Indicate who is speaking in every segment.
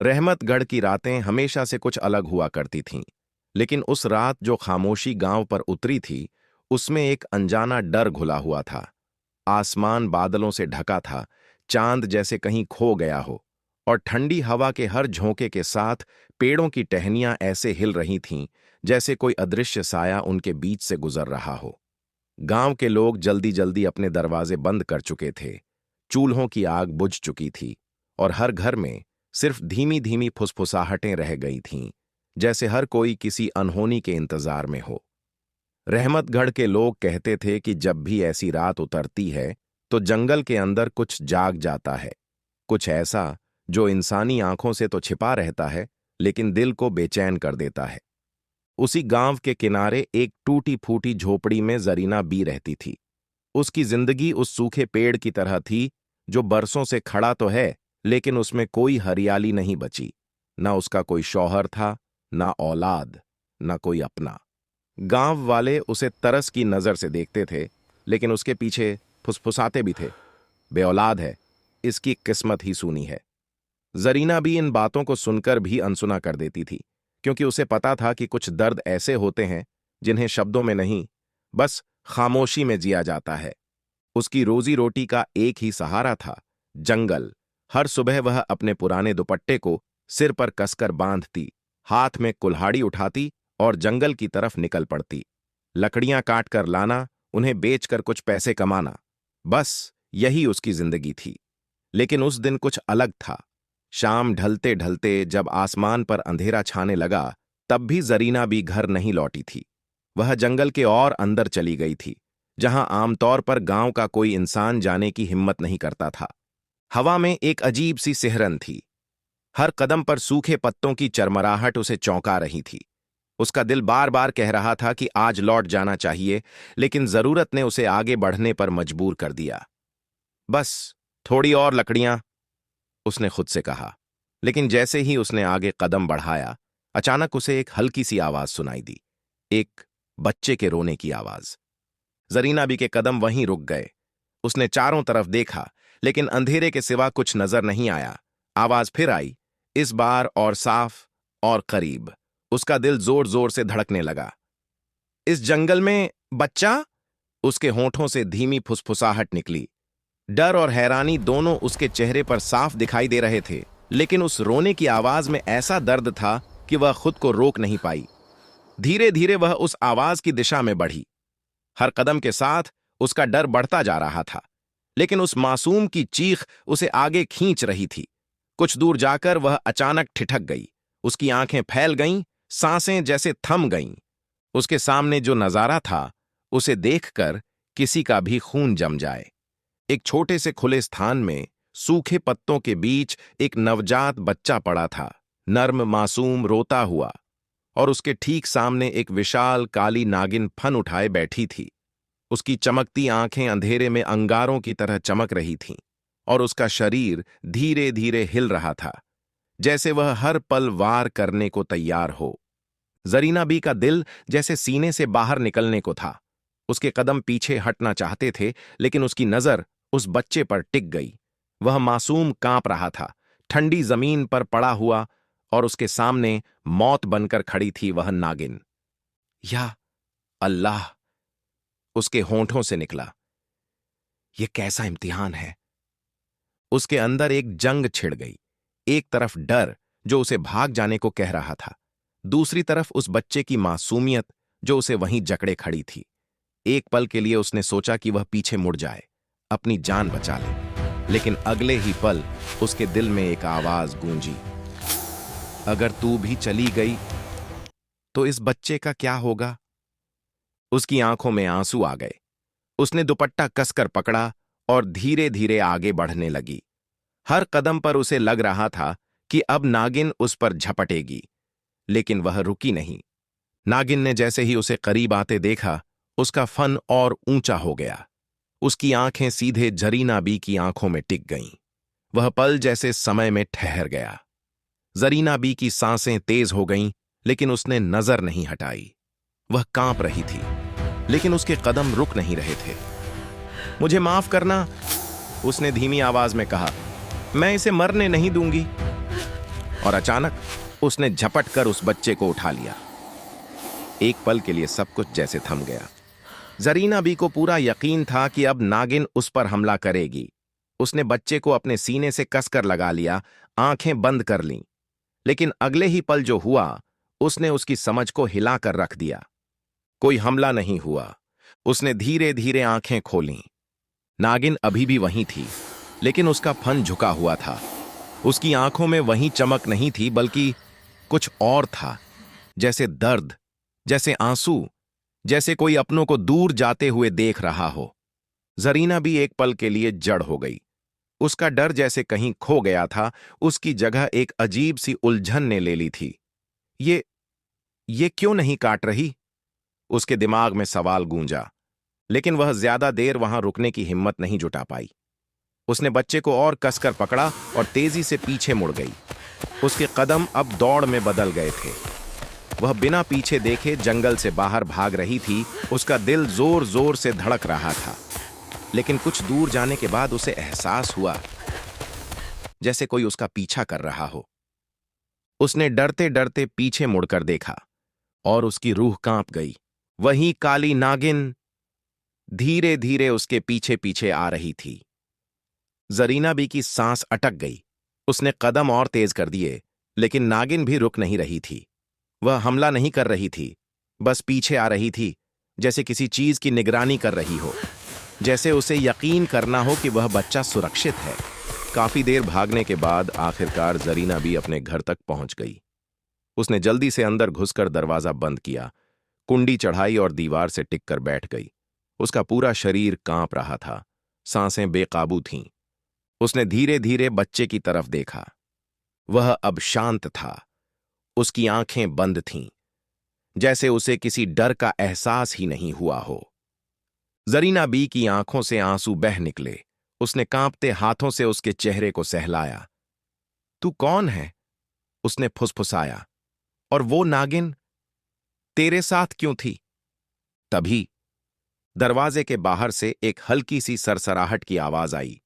Speaker 1: रहमतगढ़ की रातें हमेशा से कुछ अलग हुआ करती थीं, लेकिन उस रात जो खामोशी गांव पर उतरी थी, उसमें एक अनजाना डर घुला हुआ था। आसमान बादलों से ढका था, चांद जैसे कहीं खो गया हो, और ठंडी हवा के हर झोंके के साथ पेड़ों की टहनियां ऐसे हिल रही थीं, जैसे कोई अदृश्य साया उनके बीच से गुजर रहा हो। गांव के लोग जल्दी जल्दी अपने दरवाजे बंद कर चुके थे, चूल्हों की आग बुझ चुकी थी, और हर घर में सिर्फ धीमी धीमी फुसफुसाहटें रह गई थीं, जैसे हर कोई किसी अनहोनी के इंतजार में हो। रहमतगढ़ के लोग कहते थे कि जब भी ऐसी रात उतरती है तो जंगल के अंदर कुछ जाग जाता है, कुछ ऐसा जो इंसानी आंखों से तो छिपा रहता है लेकिन दिल को बेचैन कर देता है। उसी गांव के किनारे एक टूटी फूटी झोपड़ी में जरीना बी रहती थी। उसकी जिंदगी उस सूखे पेड़ की तरह थी जो बरसों से खड़ा तो है, लेकिन उसमें कोई हरियाली नहीं बची। ना उसका कोई शौहर था, ना औलाद, ना कोई अपना। गांव वाले उसे तरस की नजर से देखते थे, लेकिन उसके पीछे फुसफुसाते भी थे, बेऔलाद है, इसकी किस्मत ही सूनी है। जरीना भी इन बातों को सुनकर भी अनसुना कर देती थी, क्योंकि उसे पता था कि कुछ दर्द ऐसे होते हैं जिन्हें शब्दों में नहीं, बस खामोशी में जिया जाता है। उसकी रोजी रोटी का एक ही सहारा था, जंगल। हर सुबह वह अपने पुराने दुपट्टे को सिर पर कसकर बांधती, हाथ में कुल्हाड़ी उठाती और जंगल की तरफ निकल पड़ती। लकड़ियां काट कर लाना, उन्हें बेचकर कुछ पैसे कमाना, बस यही उसकी जिंदगी थी। लेकिन उस दिन कुछ अलग था। शाम ढलते ढलते जब आसमान पर अंधेरा छाने लगा, तब भी जरीना भी घर नहीं लौटी थी। वह जंगल के और अंदर चली गई थी, जहां आमतौर पर गांव का कोई इंसान जाने की हिम्मत नहीं करता था। हवा में एक अजीब सी सिहरन थी। हर कदम पर सूखे पत्तों की चरमराहट उसे चौंका रही थी। उसका दिल बार बार कह रहा था कि आज लौट जाना चाहिए, लेकिन जरूरत ने उसे आगे बढ़ने पर मजबूर कर दिया। बस थोड़ी और लकड़ियां, उसने खुद से कहा। लेकिन जैसे ही उसने आगे कदम बढ़ाया, अचानक उसे एक हल्की सी आवाज सुनाई दी, एक बच्चे के रोने की आवाज। जरीना बी के कदम वहीं रुक गए। उसने चारों तरफ देखा, लेकिन अंधेरे के सिवा कुछ नजर नहीं आया। आवाज फिर आई, इस बार और साफ और करीब। उसका दिल जोर जोर से धड़कने लगा। इस जंगल में बच्चा? उसके होठों से धीमी फुसफुसाहट निकली। डर और हैरानी दोनों उसके चेहरे पर साफ दिखाई दे रहे थे, लेकिन उस रोने की आवाज में ऐसा दर्द था कि वह खुद को रोक नहीं पाई। धीरे धीरे वह उस आवाज की दिशा में बढ़ी। हर कदम के साथ उसका डर बढ़ता जा रहा था, लेकिन उस मासूम की चीख उसे आगे खींच रही थी। कुछ दूर जाकर वह अचानक ठिठक गई। उसकी आंखें फैल गईं, सांसें जैसे थम गईं। उसके सामने जो नजारा था, उसे देखकर किसी का भी खून जम जाए। एक छोटे से खुले स्थान में सूखे पत्तों के बीच एक नवजात बच्चा पड़ा था, नर्म मासूम रोता हुआ, और उसके ठीक सामने एक विशाल काली नागिन फन उठाए बैठी थी। उसकी चमकती आंखें अंधेरे में अंगारों की तरह चमक रही थीं, और उसका शरीर धीरे धीरे हिल रहा था, जैसे वह हर पल वार करने को तैयार हो। जरीना बी का दिल जैसे सीने से बाहर निकलने को था। उसके कदम पीछे हटना चाहते थे, लेकिन उसकी नजर उस बच्चे पर टिक गई। वह मासूम कांप रहा था, ठंडी जमीन पर पड़ा हुआ, और उसके सामने मौत बनकर खड़ी थी वह नागिन। या अल्लाह, उसके होंठों से निकला। यह कैसा इम्तिहान है। उसके अंदर एक जंग छिड़ गई। एक तरफ डर जो उसे भाग जाने को कह रहा था, दूसरी तरफ उस बच्चे की मासूमियत जो उसे वहीं जकड़े खड़ी थी। एक पल के लिए उसने सोचा कि वह पीछे मुड़ जाए, अपनी जान बचा ले, लेकिन अगले ही पल उसके दिल में एक आवाज गूंजी, अगर तू भी चली गई तो इस बच्चे का क्या होगा। उसकी आंखों में आंसू आ गए। उसने दुपट्टा कसकर पकड़ा और धीरे धीरे आगे बढ़ने लगी। हर कदम पर उसे लग रहा था कि अब नागिन उस पर झपटेगी, लेकिन वह रुकी नहीं। नागिन ने जैसे ही उसे करीब आते देखा, उसका फन और ऊंचा हो गया। उसकी आंखें सीधे जरीना बी की आंखों में टिक गईं। वह पल जैसे समय में ठहर गया। जरीना बी की सांसें तेज हो गईं, लेकिन उसने नजर नहीं हटाई। वह कांप रही थी, लेकिन उसके कदम रुक नहीं रहे थे। मुझे माफ करना, उसने धीमी आवाज में कहा, मैं इसे मरने नहीं दूंगी। और अचानक उसने झपट कर उस बच्चे को उठा लिया। एक पल के लिए सब कुछ जैसे थम गया। जरीना बी को पूरा यकीन था कि अब नागिन उस पर हमला करेगी। उसने बच्चे को अपने सीने से कसकर लगा लिया, आंखें बंद कर लीं। लेकिन अगले ही पल जो हुआ, उसने उसकी समझ को हिलाकर रख दिया। कोई हमला नहीं हुआ। उसने धीरे धीरे आंखें खोलीं। नागिन अभी भी वहीं थी, लेकिन उसका फन झुका हुआ था। उसकी आंखों में वही चमक नहीं थी, बल्कि कुछ और था, जैसे दर्द, जैसे आंसू, जैसे कोई अपनों को दूर जाते हुए देख रहा हो। जरीना भी एक पल के लिए जड़ हो गई। उसका डर जैसे कहीं खो गया था। उसकी जगह एक अजीब सी उलझन ने ले ली थी। ये क्यों नहीं काट रही? उसके दिमाग में सवाल गूंजा, लेकिन वह ज्यादा देर वहां रुकने की हिम्मत नहीं जुटा पाई। उसने बच्चे को और कसकर पकड़ा और तेजी से पीछे मुड़ गई। उसके कदम अब दौड़ में बदल गए थे। वह बिना पीछे देखे जंगल से बाहर भाग रही थी। उसका दिल जोर जोर से धड़क रहा था, लेकिन कुछ दूर जाने के बाद उसे एहसास हुआ जैसे कोई उसका पीछा कर रहा हो। उसने डरते डरते पीछे मुड़कर देखा और उसकी रूह कांप गई। वही काली नागिन धीरे धीरे उसके पीछे पीछे आ रही थी। जरीना बी की सांस अटक गई। उसने कदम और तेज कर दिए, लेकिन नागिन भी रुक नहीं रही थी। वह हमला नहीं कर रही थी, बस पीछे आ रही थी, जैसे किसी चीज की निगरानी कर रही हो, जैसे उसे यकीन करना हो कि वह बच्चा सुरक्षित है। काफी देर भागने के बाद आखिरकार जरीना भी अपने घर तक पहुंच गई। उसने जल्दी से अंदर घुसकर दरवाजा बंद किया, कुंडी चढ़ाई और दीवार से टिककर बैठ गई। उसका पूरा शरीर कांप रहा था, सांसें बेकाबू थीं। उसने धीरे धीरे बच्चे की तरफ देखा। वह अब शांत था। उसकी आंखें बंद थीं, जैसे उसे किसी डर का एहसास ही नहीं हुआ हो। जरीना बी की आंखों से आंसू बह निकले। उसने कांपते हाथों से उसके चेहरे को सहलाया। तू कौन है? उसने फुसफुसाया। और वो नागिन तेरे साथ क्यों थी? तभी दरवाजे के बाहर से एक हल्की सी सरसराहट की आवाज आई।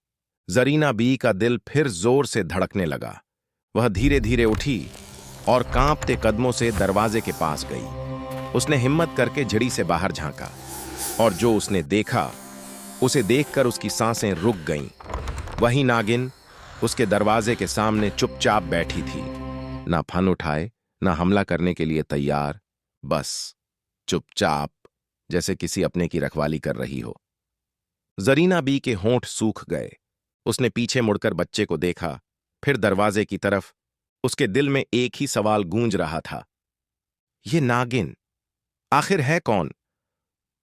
Speaker 1: जरीना बी का दिल फिर जोर से धड़कने लगा। वह धीरे धीरे उठी और कांपते कदमों से दरवाजे के पास गई। उसने हिम्मत करके झिड़ी से बाहर झांका, और जो उसने देखा, उसे देखकर उसकी सांसें रुक गईं। वही नागिन उसके दरवाजे के सामने चुपचाप बैठी थी, ना फन उठाए, ना हमला करने के लिए तैयार, बस चुपचाप, जैसे किसी अपने की रखवाली कर रही हो। जरीना बी के होंठ सूख गए। उसने पीछे मुड़कर बच्चे को देखा, फिर दरवाजे की तरफ। उसके दिल में एक ही सवाल गूंज रहा था, ये नागिन आखिर है कौन,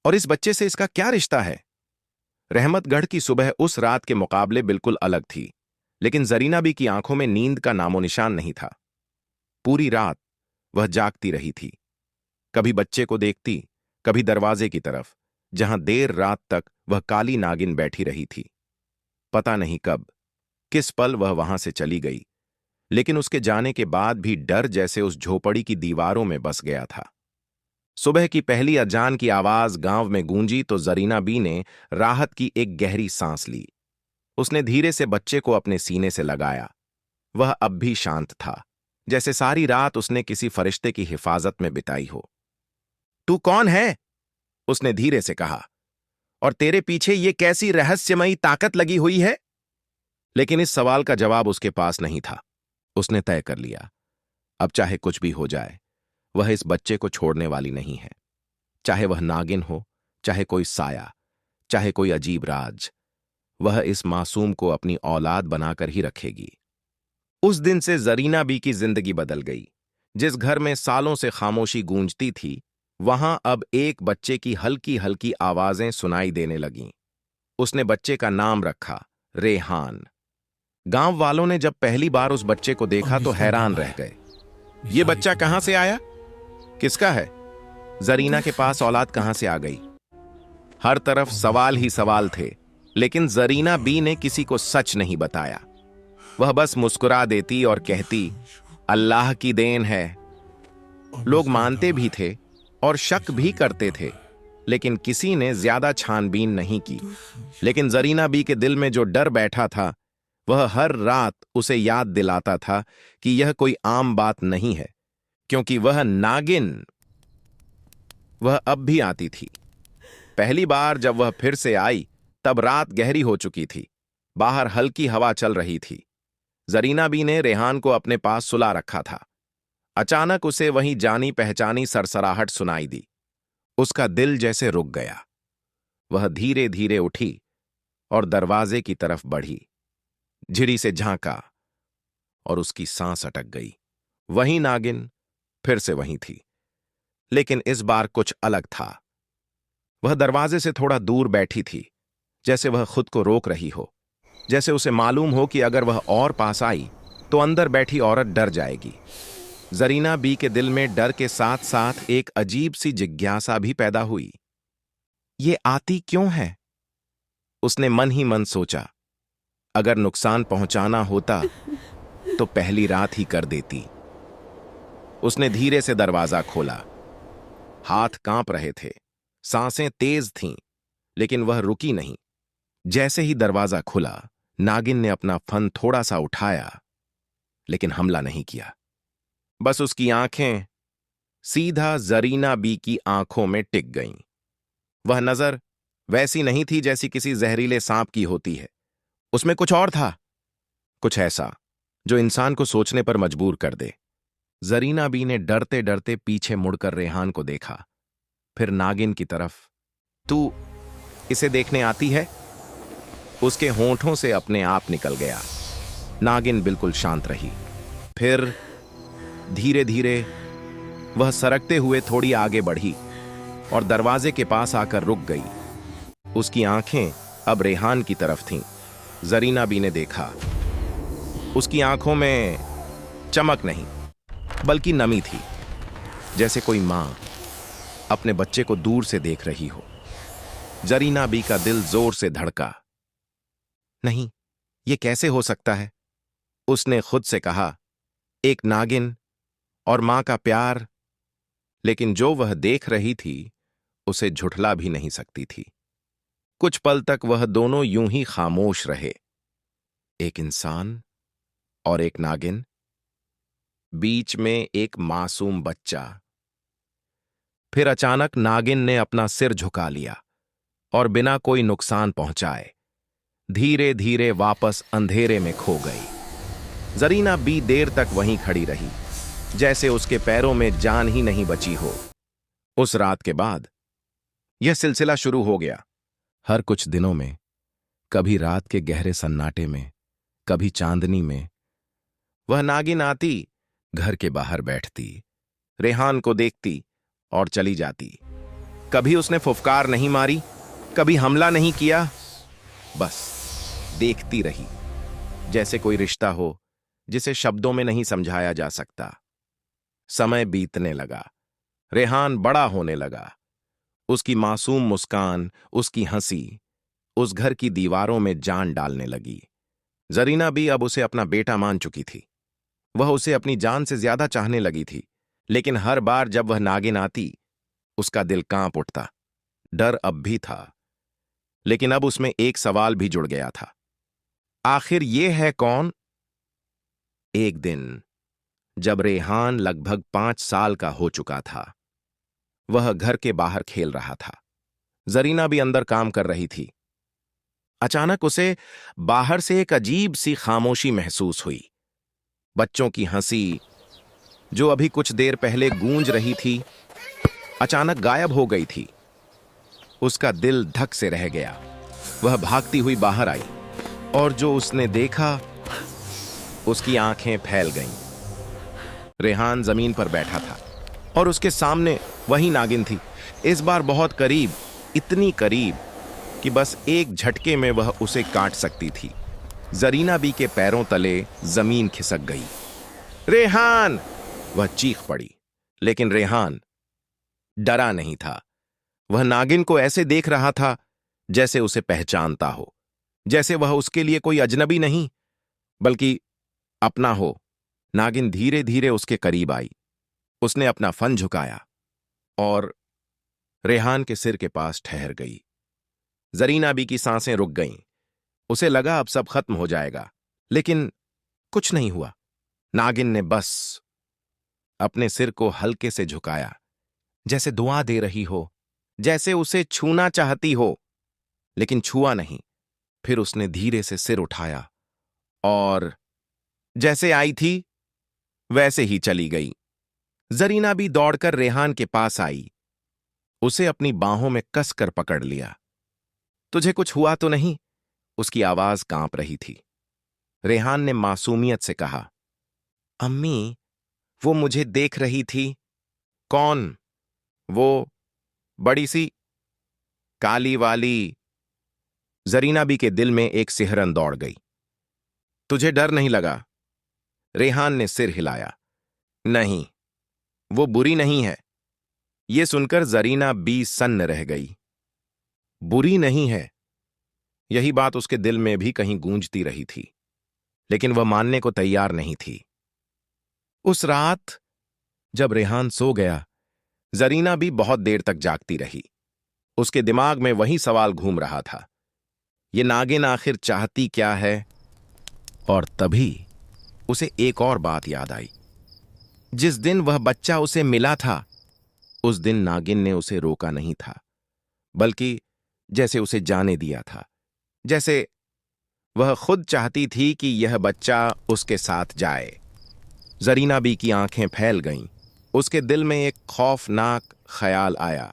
Speaker 1: और इस बच्चे से इसका क्या रिश्ता है? रहमतगढ़ की सुबह उस रात के मुकाबले बिल्कुल अलग थी, लेकिन जरीना बी की आंखों में नींद का नामोनिशान नहीं था। पूरी रात वह जागती रही थी, कभी बच्चे को देखती, कभी दरवाजे की तरफ, जहां देर रात तक वह काली नागिन बैठी रही थी। पता नहीं कब, किस पल वह वहां से चली गई, लेकिन उसके जाने के बाद भी डर जैसे उस झोपड़ी की दीवारों में बस गया था। सुबह की पहली अजान की आवाज गांव में गूंजी तो जरीना बी ने राहत की एक गहरी सांस ली। उसने धीरे से बच्चे को अपने सीने से लगाया। वह अब भी शांत था, जैसे सारी रात उसने किसी फरिश्ते की हिफाजत में बिताई हो। तू कौन है? उसने धीरे से कहा। और तेरे पीछे ये कैसी रहस्यमयी ताकत लगी हुई है? लेकिन इस सवाल का जवाब उसके पास नहीं था। उसने तय कर लिया, अब चाहे कुछ भी हो जाए, वह इस बच्चे को छोड़ने वाली नहीं है। चाहे वह नागिन हो, चाहे कोई साया, चाहे कोई अजीब राज, वह इस मासूम को अपनी औलाद बनाकर ही रखेगी। उस दिन से जरीना बी की जिंदगी बदल गई। जिस घर में सालों से खामोशी गूंजती थी, वहां अब एक बच्चे की हल्की हल्की आवाजें सुनाई देने लगीं। उसने बच्चे का नाम रखा रेहान। गांव वालों ने जब पहली बार उस बच्चे को देखा तो हैरान रह गए। ये बच्चा कहां से आया? किसका है? जरीना के पास औलाद कहां से आ गई? हर तरफ सवाल ही सवाल थे, लेकिन जरीना बी ने किसी को सच नहीं बताया। वह बस मुस्कुरा देती और कहती, अल्लाह की देन है। लोग मानते भी थे और शक भी करते थे, लेकिन किसी ने ज्यादा छानबीन नहीं की। लेकिन जरीना बी के दिल में जो डर बैठा था, वह हर रात उसे याद दिलाता था कि यह कोई आम बात नहीं है, क्योंकि वह अब भी आती थी। पहली बार जब वह फिर से आई, तब रात गहरी हो चुकी थी। बाहर हल्की हवा चल रही थी। जरीना बी ने रेहान को अपने पास सुला रखा था। अचानक उसे वहीं जानी पहचानी सरसराहट सुनाई दी। उसका दिल जैसे रुक गया। वह धीरे धीरे उठी और दरवाजे की तरफ बढ़ी। झिड़ी से झांका और उसकी सांस अटक गई। वही नागिन फिर से वहीं थी, लेकिन इस बार कुछ अलग था। वह दरवाजे से थोड़ा दूर बैठी थी, जैसे वह खुद को रोक रही हो, जैसे उसे मालूम हो कि अगर वह और पास आई तो अंदर बैठी औरत डर जाएगी। जरीना बी के दिल में डर के साथ साथ एक अजीब सी जिज्ञासा भी पैदा हुई। ये आती क्यों है? उसने मन ही मन सोचा, अगर नुकसान पहुंचाना होता तो पहली रात ही कर देती। उसने धीरे से दरवाजा खोला। हाथ कांप रहे थे, सांसें तेज थीं, लेकिन वह रुकी नहीं। जैसे ही दरवाजा खुला, नागिन ने अपना फन थोड़ा सा उठाया, लेकिन हमला नहीं किया। बस उसकी आंखें सीधा जरीना बी की आंखों में टिक गईं। वह नजर वैसी नहीं थी जैसी किसी जहरीले सांप की होती है। उसमें कुछ और था, कुछ ऐसा जो इंसान को सोचने पर मजबूर कर दे। जरीना बी ने डरते डरते पीछे मुड़कर रेहान को देखा, फिर नागिन की तरफ। तू इसे देखने आती है? उसके होंठों से अपने आप निकल गया। नागिन बिल्कुल शांत रही। फिर धीरे धीरे वह सरकते हुए थोड़ी आगे बढ़ी और दरवाजे के पास आकर रुक गई। उसकी आंखें अब रेहान की तरफ थीं। जरीना बी ने देखा, उसकी आंखों में चमक नहीं, बल्कि नमी थी, जैसे कोई मां अपने बच्चे को दूर से देख रही हो। जरीना बी का दिल जोर से धड़का। नहीं, ये कैसे हो सकता है? उसने खुद से कहा, एक नागिन और मां का प्यार। लेकिन जो वह देख रही थी उसे झुठला भी नहीं सकती थी। कुछ पल तक वह दोनों यूं ही खामोश रहे, एक इंसान और एक नागिन, बीच में एक मासूम बच्चा। फिर अचानक नागिन ने अपना सिर झुका लिया और बिना कोई नुकसान पहुंचाए धीरे धीरे वापस अंधेरे में खो गई। जरीना बी देर तक वहीं खड़ी रही, जैसे उसके पैरों में जान ही नहीं बची हो। उस रात के बाद यह सिलसिला शुरू हो गया। हर कुछ दिनों में, कभी रात के गहरे सन्नाटे में, कभी चांदनी में, वह नागिन आती, घर के बाहर बैठती, रेहान को देखती और चली जाती। कभी उसने फुफकार नहीं मारी, कभी हमला नहीं किया, बस देखती रही, जैसे कोई रिश्ता हो जिसे शब्दों में नहीं समझाया जा सकता। समय बीतने लगा। रेहान बड़ा होने लगा। उसकी मासूम मुस्कान, उसकी हंसी उस घर की दीवारों में जान डालने लगी। जरीना भी अब उसे अपना बेटा मान चुकी थी। वह उसे अपनी जान से ज्यादा चाहने लगी थी। लेकिन हर बार जब वह नागिन आती, उसका दिल कांप उठता। डर अब भी था, लेकिन अब उसमें एक सवाल भी जुड़ गया था, आखिर ये है कौन? एक दिन जब रेहान लगभग 5 साल का हो चुका था, वह घर के बाहर खेल रहा था। जरीना भी अंदर काम कर रही थी। अचानक उसे बाहर से एक अजीब सी खामोशी महसूस हुई। बच्चों की हंसी, जो अभी कुछ देर पहले गूंज रही थी, अचानक गायब हो गई थी। उसका दिल धक से रह गया। वह भागती हुई बाहर आई और जो उसने देखा, उसकी आंखें फैल गईं। रेहान जमीन पर बैठा था और उसके सामने वही नागिन थी। इस बार बहुत करीब, इतनी करीब कि बस एक झटके में वह उसे काट सकती थी। जरीना बी के पैरों तले जमीन खिसक गई। रेहान! वह चीख पड़ी, लेकिन रेहान डरा नहीं था। वह नागिन को ऐसे देख रहा था जैसे उसे पहचानता हो, जैसे वह उसके लिए कोई अजनबी नहीं, बल्कि अपना हो। नागिन धीरे धीरे उसके करीब आई। उसने अपना फन झुकाया और रेहान के सिर के पास ठहर गई। जरीना बी की सांसें रुक गईं। उसे लगा अब सब खत्म हो जाएगा, लेकिन कुछ नहीं हुआ। नागिन ने बस अपने सिर को हल्के से झुकाया, जैसे दुआ दे रही हो, जैसे उसे छूना चाहती हो, लेकिन छुआ नहीं। फिर उसने धीरे से सिर उठाया और जैसे आई थी वैसे ही चली गई। जरीना भी दौड़कर रेहान के पास आई, उसे अपनी बाहों में कसकर पकड़ लिया। तुझे कुछ हुआ तो नहीं? उसकी आवाज कांप रही थी। रेहान ने मासूमियत से कहा, अम्मी, वो मुझे देख रही थी। कौन? वो बड़ी सी काली वाली? जरीना बी के दिल में एक सिहरन दौड़ गई। तुझे डर नहीं लगा? रेहान ने सिर हिलाया। नहीं, वो बुरी नहीं है। ये सुनकर जरीना बी सन्न रह गई। बुरी नहीं है, यही बात उसके दिल में भी कहीं गूंजती रही थी, लेकिन वह मानने को तैयार नहीं थी। उस रात जब रेहान सो गया, जरीना भी बहुत देर तक जागती रही। उसके दिमाग में वही सवाल घूम रहा था, ये नागिन आखिर चाहती क्या है? और तभी उसे एक और बात याद आई। जिस दिन वह बच्चा उसे मिला था, उस दिन नागिन ने उसे रोका नहीं था, बल्कि जैसे उसे जाने दिया था, जैसे वह खुद चाहती थी कि यह बच्चा उसके साथ जाए। जरीना बी की आंखें फैल गईं। उसके दिल में एक खौफनाक ख्याल आया,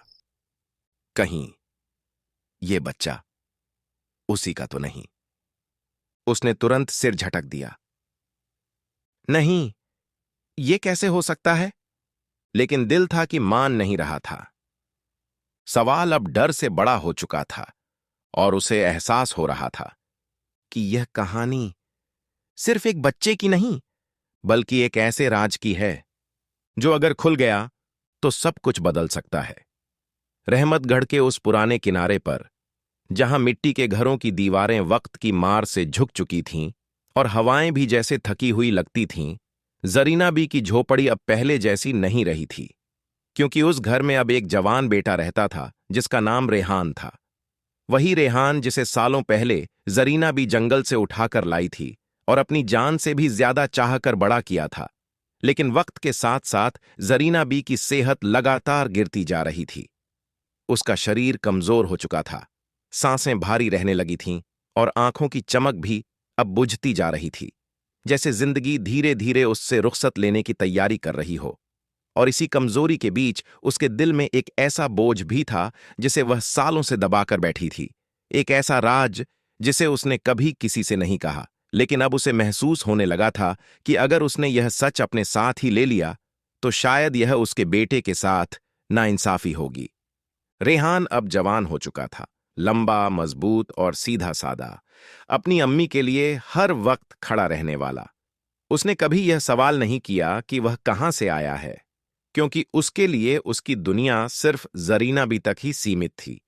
Speaker 1: कहीं ये बच्चा उसी का तो नहीं। उसने तुरंत सिर झटक दिया। नहीं, ये कैसे हो सकता है? लेकिन दिल था कि मान नहीं रहा था। सवाल अब डर से बड़ा हो चुका था और उसे एहसास हो रहा था कि यह कहानी सिर्फ एक बच्चे की नहीं, बल्कि एक ऐसे राज की है जो अगर खुल गया तो सब कुछ बदल सकता है। रहमतगढ़ के उस पुराने किनारे पर, जहां मिट्टी के घरों की दीवारें वक्त की मार से झुक चुकी थीं और हवाएं भी जैसे थकी हुई लगती थीं, जरीना बी की झोपड़ी अब पहले जैसी नहीं रही थी, क्योंकि उस घर में अब एक जवान बेटा रहता था जिसका नाम रेहान था। वही रेहान जिसे सालों पहले जरीना बी जंगल से उठाकर लाई थी और अपनी जान से भी ज्यादा चाहकर बड़ा किया था। लेकिन वक्त के साथ साथ जरीना बी की सेहत लगातार गिरती जा रही थी। उसका शरीर कमजोर हो चुका था, सांसें भारी रहने लगी थीं और आंखों की चमक भी अब बुझती जा रही थी, जैसे जिंदगी धीरे धीरे उससे रुखसत लेने की तैयारी कर रही हो। और इसी कमजोरी के बीच उसके दिल में एक ऐसा बोझ भी था जिसे वह सालों से दबाकर बैठी थी, एक ऐसा राज जिसे उसने कभी किसी से नहीं कहा, लेकिन अब उसे महसूस होने लगा था कि अगर उसने यह सच अपने साथ ही ले लिया तो शायद यह उसके बेटे के साथ नाइंसाफी होगी। रेहान अब जवान हो चुका था, लंबा, मजबूत और सीधा सादा, अपनी अम्मी के लिए हर वक्त खड़ा रहने वाला। उसने कभी यह सवाल नहीं किया कि वह कहां से आया है, क्योंकि उसके लिए उसकी दुनिया सिर्फ जरीना बी तक ही सीमित थी।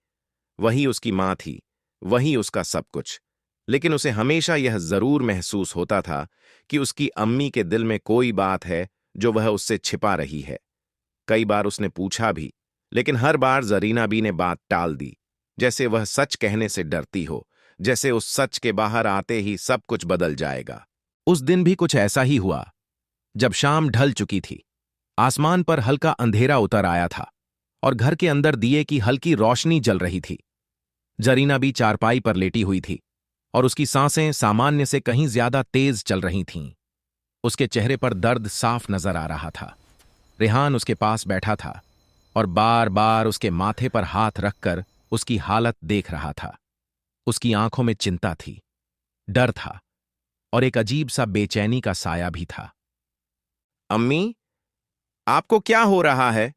Speaker 1: वही उसकी मां थी, वही उसका सब कुछ। लेकिन उसे हमेशा यह जरूर महसूस होता था कि उसकी अम्मी के दिल में कोई बात है जो वह उससे छिपा रही है। कई बार उसने पूछा भी, लेकिन हर बार जरीना बी ने बात टाल दी, जैसे वह सच कहने से डरती हो, जैसे उस सच के बाहर आते ही सब कुछ बदल जाएगा। उस दिन भी कुछ ऐसा ही हुआ। जब शाम ढल चुकी थी, आसमान पर हल्का अंधेरा उतर आया था और घर के अंदर दिए की हल्की रोशनी जल रही थी। जरीना भी चारपाई पर लेटी हुई थी और उसकी सांसें सामान्य से कहीं ज्यादा तेज चल रही थीं। उसके चेहरे पर दर्द साफ नजर आ रहा था। रेहान उसके पास बैठा था और बार बार उसके माथे पर हाथ रखकर उसकी हालत देख रहा था। उसकी आंखों में चिंता थी, डर था और एक अजीब सा बेचैनी का साया भी था। अम्मी, आपको क्या हो रहा है?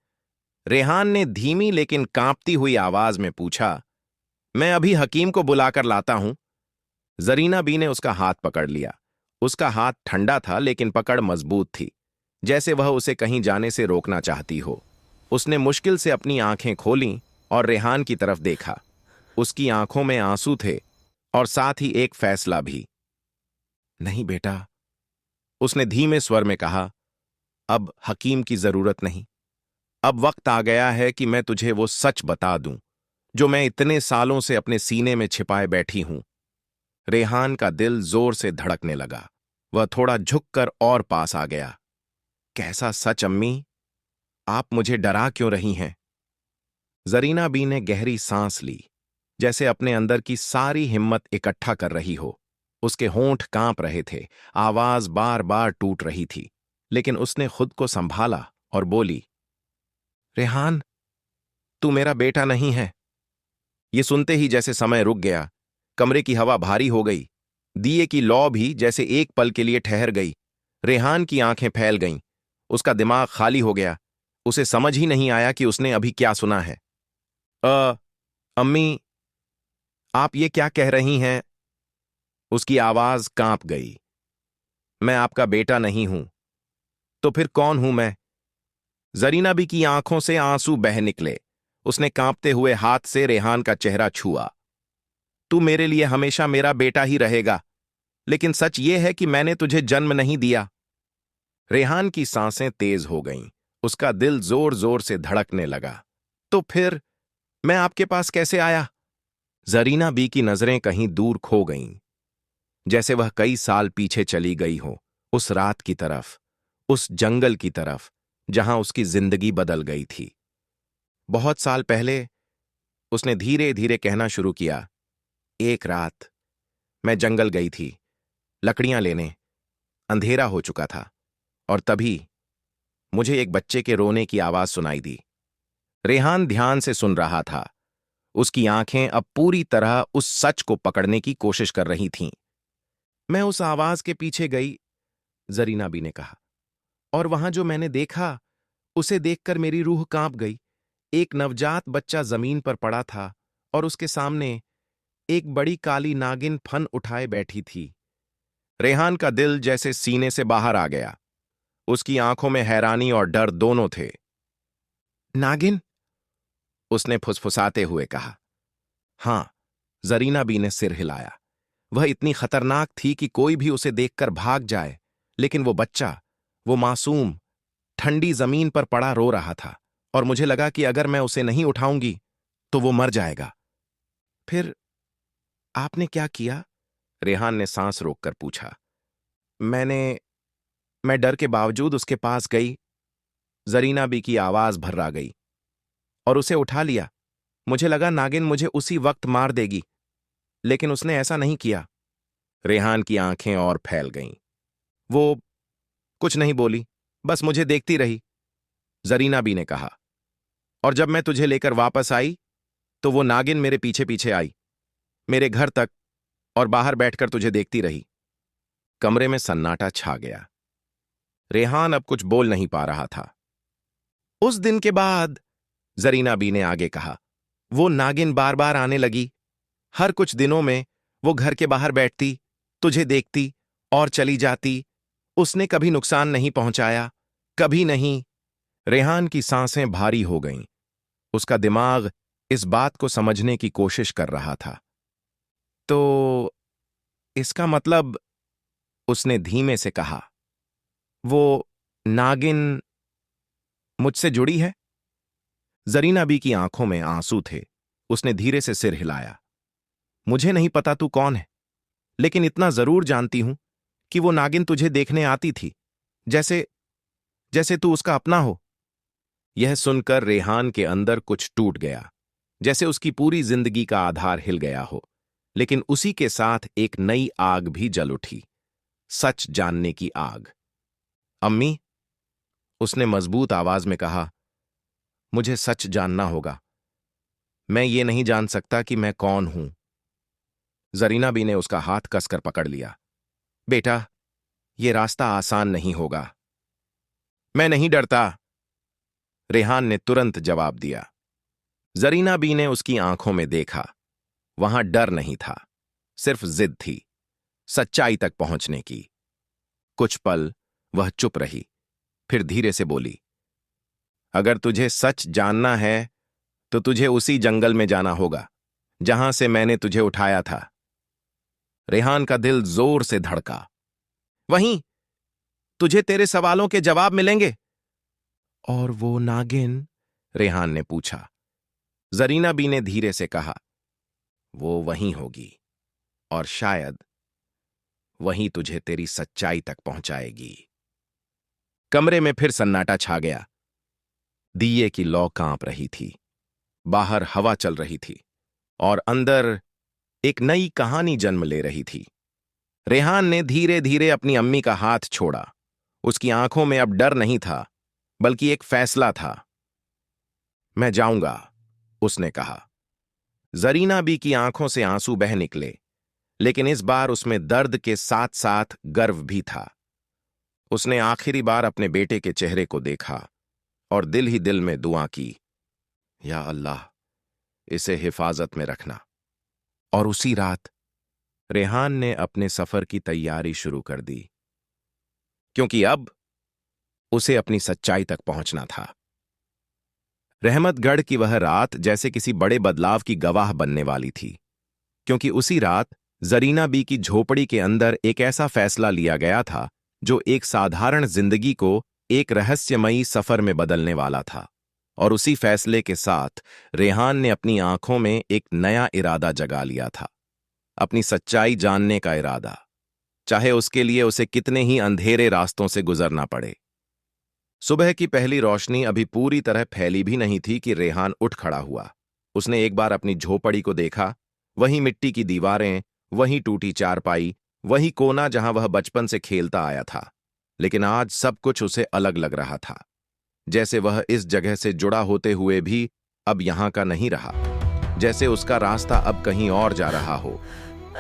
Speaker 1: रेहान ने धीमी लेकिन कांपती हुई आवाज में पूछा। मैं अभी हकीम को बुलाकर लाता हूं। जरीना बी ने उसका हाथ पकड़ लिया। उसका हाथ ठंडा था लेकिन पकड़ मजबूत थी, जैसे वह उसे कहीं जाने से रोकना चाहती हो। उसने मुश्किल से अपनी आंखें खोलीं और रेहान की तरफ देखा। उसकी आंखों में आंसू थे और साथ ही एक फैसला भी। नहीं बेटा, उसने धीमे स्वर में कहा, अब हकीम की जरूरत नहीं। अब वक्त आ गया है कि मैं तुझे वो सच बता दूं जो मैं इतने सालों से अपने सीने में छिपाए बैठी हूं। रेहान का दिल जोर से धड़कने लगा। वह थोड़ा झुककर और पास आ गया। कैसा सच अम्मी? आप मुझे डरा क्यों रही हैं? जरीना बी ने गहरी सांस ली, जैसे अपने अंदर की सारी हिम्मत इकट्ठा कर रही हो। उसके होंठ कांप रहे थे, आवाज बार बार टूट रही थी, लेकिन उसने खुद को संभाला और बोली, रेहान, तू मेरा बेटा नहीं है। ये सुनते ही जैसे समय रुक गया। कमरे की हवा भारी हो गई। दिए की लौ भी जैसे एक पल के लिए ठहर गई। रेहान की आंखें फैल गईं। उसका दिमाग खाली हो गया। उसे समझ ही नहीं आया कि उसने अभी क्या सुना है। अम्मी, आप ये क्या कह रही हैं? उसकी आवाज कांप गई। मैं आपका बेटा नहीं हूं। तो फिर कौन हूं मैं? जरीना बी की आंखों से आंसू बह निकले। उसने कांपते हुए हाथ से रेहान का चेहरा छुआ। तू मेरे लिए हमेशा मेरा बेटा ही रहेगा, लेकिन सच ये है कि मैंने तुझे जन्म नहीं दिया। रेहान की सांसें तेज हो गईं। उसका दिल जोर जोर से धड़कने लगा। तो फिर मैं आपके पास कैसे आया? जरीना बी की नजरें कहीं दूर खो गईं, जैसे वह कई साल पीछे चली गई हो, उस रात की तरफ, उस जंगल की तरफ जहां उसकी जिंदगी बदल गई थी। बहुत साल पहले उसने धीरे धीरे कहना शुरू किया, एक रात मैं जंगल गई थी, लकड़ियां लेने। अंधेरा हो चुका था, और तभी मुझे एक बच्चे के रोने की आवाज सुनाई दी। रेहान ध्यान से सुन रहा था। उसकी आंखें अब पूरी तरह उस सच को पकड़ने की कोशिश कर रही थीं। मैं उस आवाज के पीछे गई, जरीना बी ने कहा, और वहां जो मैंने देखा, उसे देखकर मेरी रूह कांप गई। एक नवजात बच्चा जमीन पर पड़ा था, और उसके सामने एक बड़ी काली नागिन फन उठाए बैठी थी। रेहान का दिल जैसे सीने से बाहर आ गया। उसकी आंखों में हैरानी और डर दोनों थे। नागिन? उसने फुसफुसाते हुए कहा। हां, जरीना बी ने सिर हिलाया। वह इतनी खतरनाक थी कि कोई भी उसे देखकर भाग जाए, लेकिन वो बच्चा, वो मासूम, ठंडी जमीन पर पड़ा रो रहा था, और मुझे लगा कि अगर मैं उसे नहीं उठाऊंगी तो वो मर जाएगा। फिर आपने क्या किया? रेहान ने सांस रोककर पूछा। मैं डर के बावजूद उसके पास गई। जरीना बी की आवाज भर्रा गई। और उसे उठा लिया। मुझे लगा नागिन मुझे उसी वक्त मार देगी, लेकिन उसने ऐसा नहीं किया। रेहान की आंखें और फैल गईं। वो कुछ नहीं बोली, बस मुझे देखती रही। जरीना बी ने कहा, और जब मैं तुझे लेकर वापस आई, तो वो नागिन मेरे पीछे पीछे आई, मेरे घर तक, और बाहर बैठकर तुझे देखती रही। कमरे में सन्नाटा छा गया। रेहान अब कुछ बोल नहीं पा रहा था। उस दिन के बाद, जरीना बी ने आगे कहा, वो नागिन बार बार आने लगी। हर कुछ दिनों में वो घर के बाहर बैठती, तुझे देखती और चली जाती। उसने कभी नुकसान नहीं पहुंचाया, कभी नहीं। रेहान की सांसें भारी हो गईं। उसका दिमाग इस बात को समझने की कोशिश कर रहा था। तो इसका मतलब, उसने धीमे से कहा, वो नागिन मुझसे जुड़ी है? जरीना बी की आंखों में आंसू थे। उसने धीरे से सिर हिलाया। मुझे नहीं पता तू कौन है, लेकिन इतना जरूर जानती हूं कि वो नागिन तुझे देखने आती थी, जैसे जैसे तू उसका अपना हो। यह सुनकर रेहान के अंदर कुछ टूट गया, जैसे उसकी पूरी जिंदगी का आधार हिल गया हो। लेकिन उसी के साथ एक नई आग भी जल उठी, सच जानने की आग। अम्मी, उसने मजबूत आवाज में कहा, मुझे सच जानना होगा। मैं ये नहीं जान सकता कि मैं कौन हूं। जरीना बी ने उसका हाथ कसकर पकड़ लिया। बेटा, ये रास्ता आसान नहीं होगा। मैं नहीं डरता, रेहान ने तुरंत जवाब दिया। जरीना बी ने उसकी आंखों में देखा। वहां डर नहीं था, सिर्फ जिद थी, सच्चाई तक पहुंचने की। कुछ पल वह चुप रही, फिर धीरे से बोली, अगर तुझे सच जानना है, तो तुझे उसी जंगल में जाना होगा जहां से मैंने तुझे उठाया था। रेहान का दिल जोर से धड़का। वहीं तुझे तेरे सवालों के जवाब मिलेंगे। और वो नागिन? रेहान ने पूछा। जरीना बी ने धीरे से कहा, वो वहीं होगी, और शायद वहीं तुझे तेरी सच्चाई तक पहुंचाएगी। कमरे में फिर सन्नाटा छा गया। दिए की लौ कांप रही थी, बाहर हवा चल रही थी और अंदर एक नई कहानी जन्म ले रही थी। रेहान ने धीरे धीरे अपनी अम्मी का हाथ छोड़ा। उसकी आंखों में अब डर नहीं था, बल्कि एक फैसला था। मैं जाऊंगा, उसने कहा। जरीना बी की आंखों से आंसू बह निकले, लेकिन इस बार उसमें दर्द के साथ साथ गर्व भी था। उसने आखिरी बार अपने बेटे के चेहरे को देखा और दिल ही दिल में दुआ की, या अल्लाह, इसे हिफाजत में रखना। और उसी रात रेहान ने अपने सफर की तैयारी शुरू कर दी, क्योंकि अब उसे अपनी सच्चाई तक पहुंचना था। रहमतगढ़ की वह रात जैसे किसी बड़े बदलाव की गवाह बनने वाली थी, क्योंकि उसी रात जरीना बी की झोपड़ी के अंदर एक ऐसा फैसला लिया गया था जो एक साधारण जिंदगी को एक रहस्यमयी सफर में बदलने वाला था। और उसी फैसले के साथ रेहान ने अपनी आंखों में एक नया इरादा जगा लिया था, अपनी सच्चाई जानने का इरादा, चाहे उसके लिए उसे कितने ही अंधेरे रास्तों से गुजरना पड़े। सुबह की पहली रोशनी अभी पूरी तरह फैली भी नहीं थी कि रेहान उठ खड़ा हुआ। उसने एक बार अपनी झोपड़ी को देखा, वही मिट्टी की दीवारें, वही टूटी चारपाई, वही कोना जहां वह बचपन से खेलता आया था। लेकिन आज सब कुछ उसे अलग लग रहा था, जैसे वह इस जगह से जुड़ा होते हुए भी अब यहां का नहीं रहा, जैसे उसका रास्ता अब कहीं और जा रहा हो।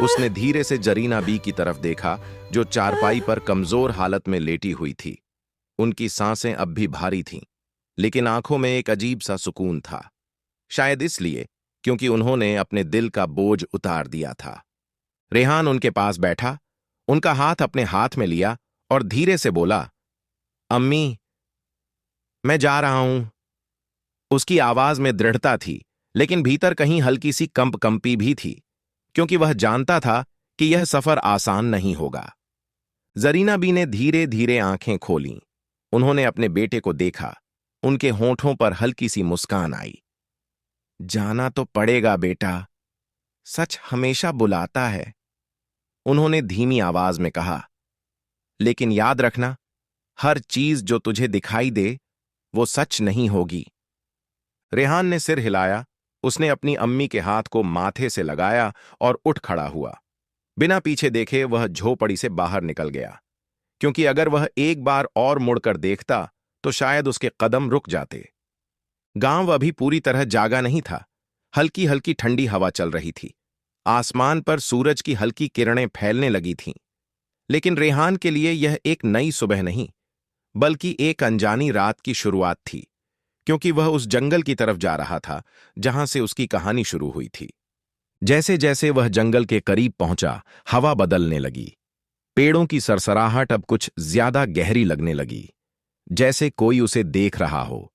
Speaker 1: उसने धीरे से जरीना बी की तरफ देखा, जो चारपाई पर कमजोर हालत में लेटी हुई थी। उनकी सांसें अब भी भारी थीं, लेकिन आंखों में एक अजीब सा सुकून था। शायद इसलिए क्योंकि उन्होंने अपने दिल का बोझ उतार दिया था। रेहान उनके पास बैठा, उनका हाथ अपने हाथ में लिया और धीरे से बोला, अम्मी, मैं जा रहा हूं। उसकी आवाज में दृढ़ता थी, लेकिन भीतर कहीं हल्की सी कंपी भी थी, क्योंकि वह जानता था कि यह सफर आसान नहीं होगा। जरीना बी ने धीरे धीरे आंखें खोलीं। उन्होंने अपने बेटे को देखा। उनके होंठों पर हल्की सी मुस्कान आई। जाना तो पड़ेगा बेटा, सच हमेशा बुलाता है, उन्होंने धीमी आवाज में कहा। लेकिन याद रखना, हर चीज जो तुझे दिखाई दे वो सच नहीं होगी। रेहान ने सिर हिलाया। उसने अपनी अम्मी के हाथ को माथे से लगाया और उठ खड़ा हुआ। बिना पीछे देखे वह झोपड़ी से बाहर निकल गया, क्योंकि अगर वह एक बार और मुड़कर देखता तो शायद उसके कदम रुक जाते। गांव अभी पूरी तरह जागा नहीं था। हल्की हल्की ठंडी हवा चल रही थी। आसमान पर सूरज की हल्की किरणें फैलने लगी थीं। लेकिन रेहान के लिए यह एक नई सुबह नहीं, बल्कि एक अनजानी रात की शुरुआत थी, क्योंकि वह उस जंगल की तरफ जा रहा था जहां से उसकी कहानी शुरू हुई थी। जैसे जैसे वह जंगल के करीब पहुंचा, हवा बदलने लगी। पेड़ों की सरसराहट अब कुछ ज्यादा गहरी लगने लगी, जैसे कोई उसे देख रहा हो,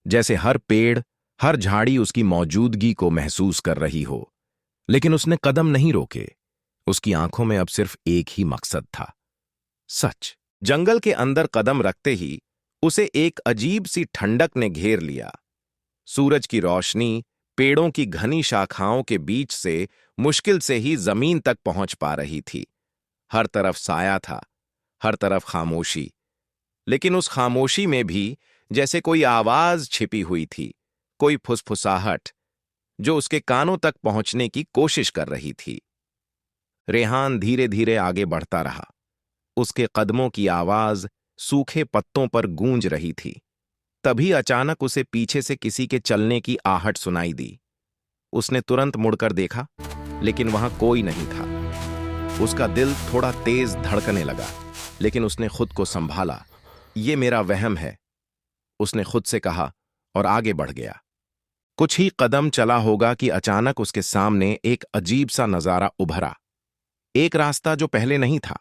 Speaker 1: जैसे हर पेड़, हर झाड़ी उसकी मौजूदगी को महसूस कर रही हो। लेकिन उसने कदम नहीं रोके। उसकी आंखों में अब सिर्फ एक ही मकसद था, सच। जंगल के अंदर कदम रखते ही उसे एक अजीब सी ठंडक ने घेर लिया। सूरज की रोशनी पेड़ों की घनी शाखाओं के बीच से मुश्किल से ही जमीन तक पहुंच पा रही थी। हर तरफ साया था, हर तरफ खामोशी। लेकिन उस खामोशी में भी जैसे कोई आवाज छिपी हुई थी, कोई फुसफुसाहट जो उसके कानों तक पहुंचने की कोशिश कर रही थी। रेहान धीरे धीरे आगे बढ़ता रहा। उसके कदमों की आवाज सूखे पत्तों पर गूंज रही थी। तभी अचानक उसे पीछे से किसी के चलने की आहट सुनाई दी। उसने तुरंत मुड़कर देखा, लेकिन वहां कोई नहीं था। उसका दिल थोड़ा तेज धड़कने लगा, लेकिन उसने खुद को संभाला। ये मेरा वहम है, उसने खुद से कहा और आगे बढ़ गया। कुछ ही कदम चला होगा कि अचानक उसके सामने एक अजीब सा नजारा उभरा। एक रास्ता जो पहले नहीं था,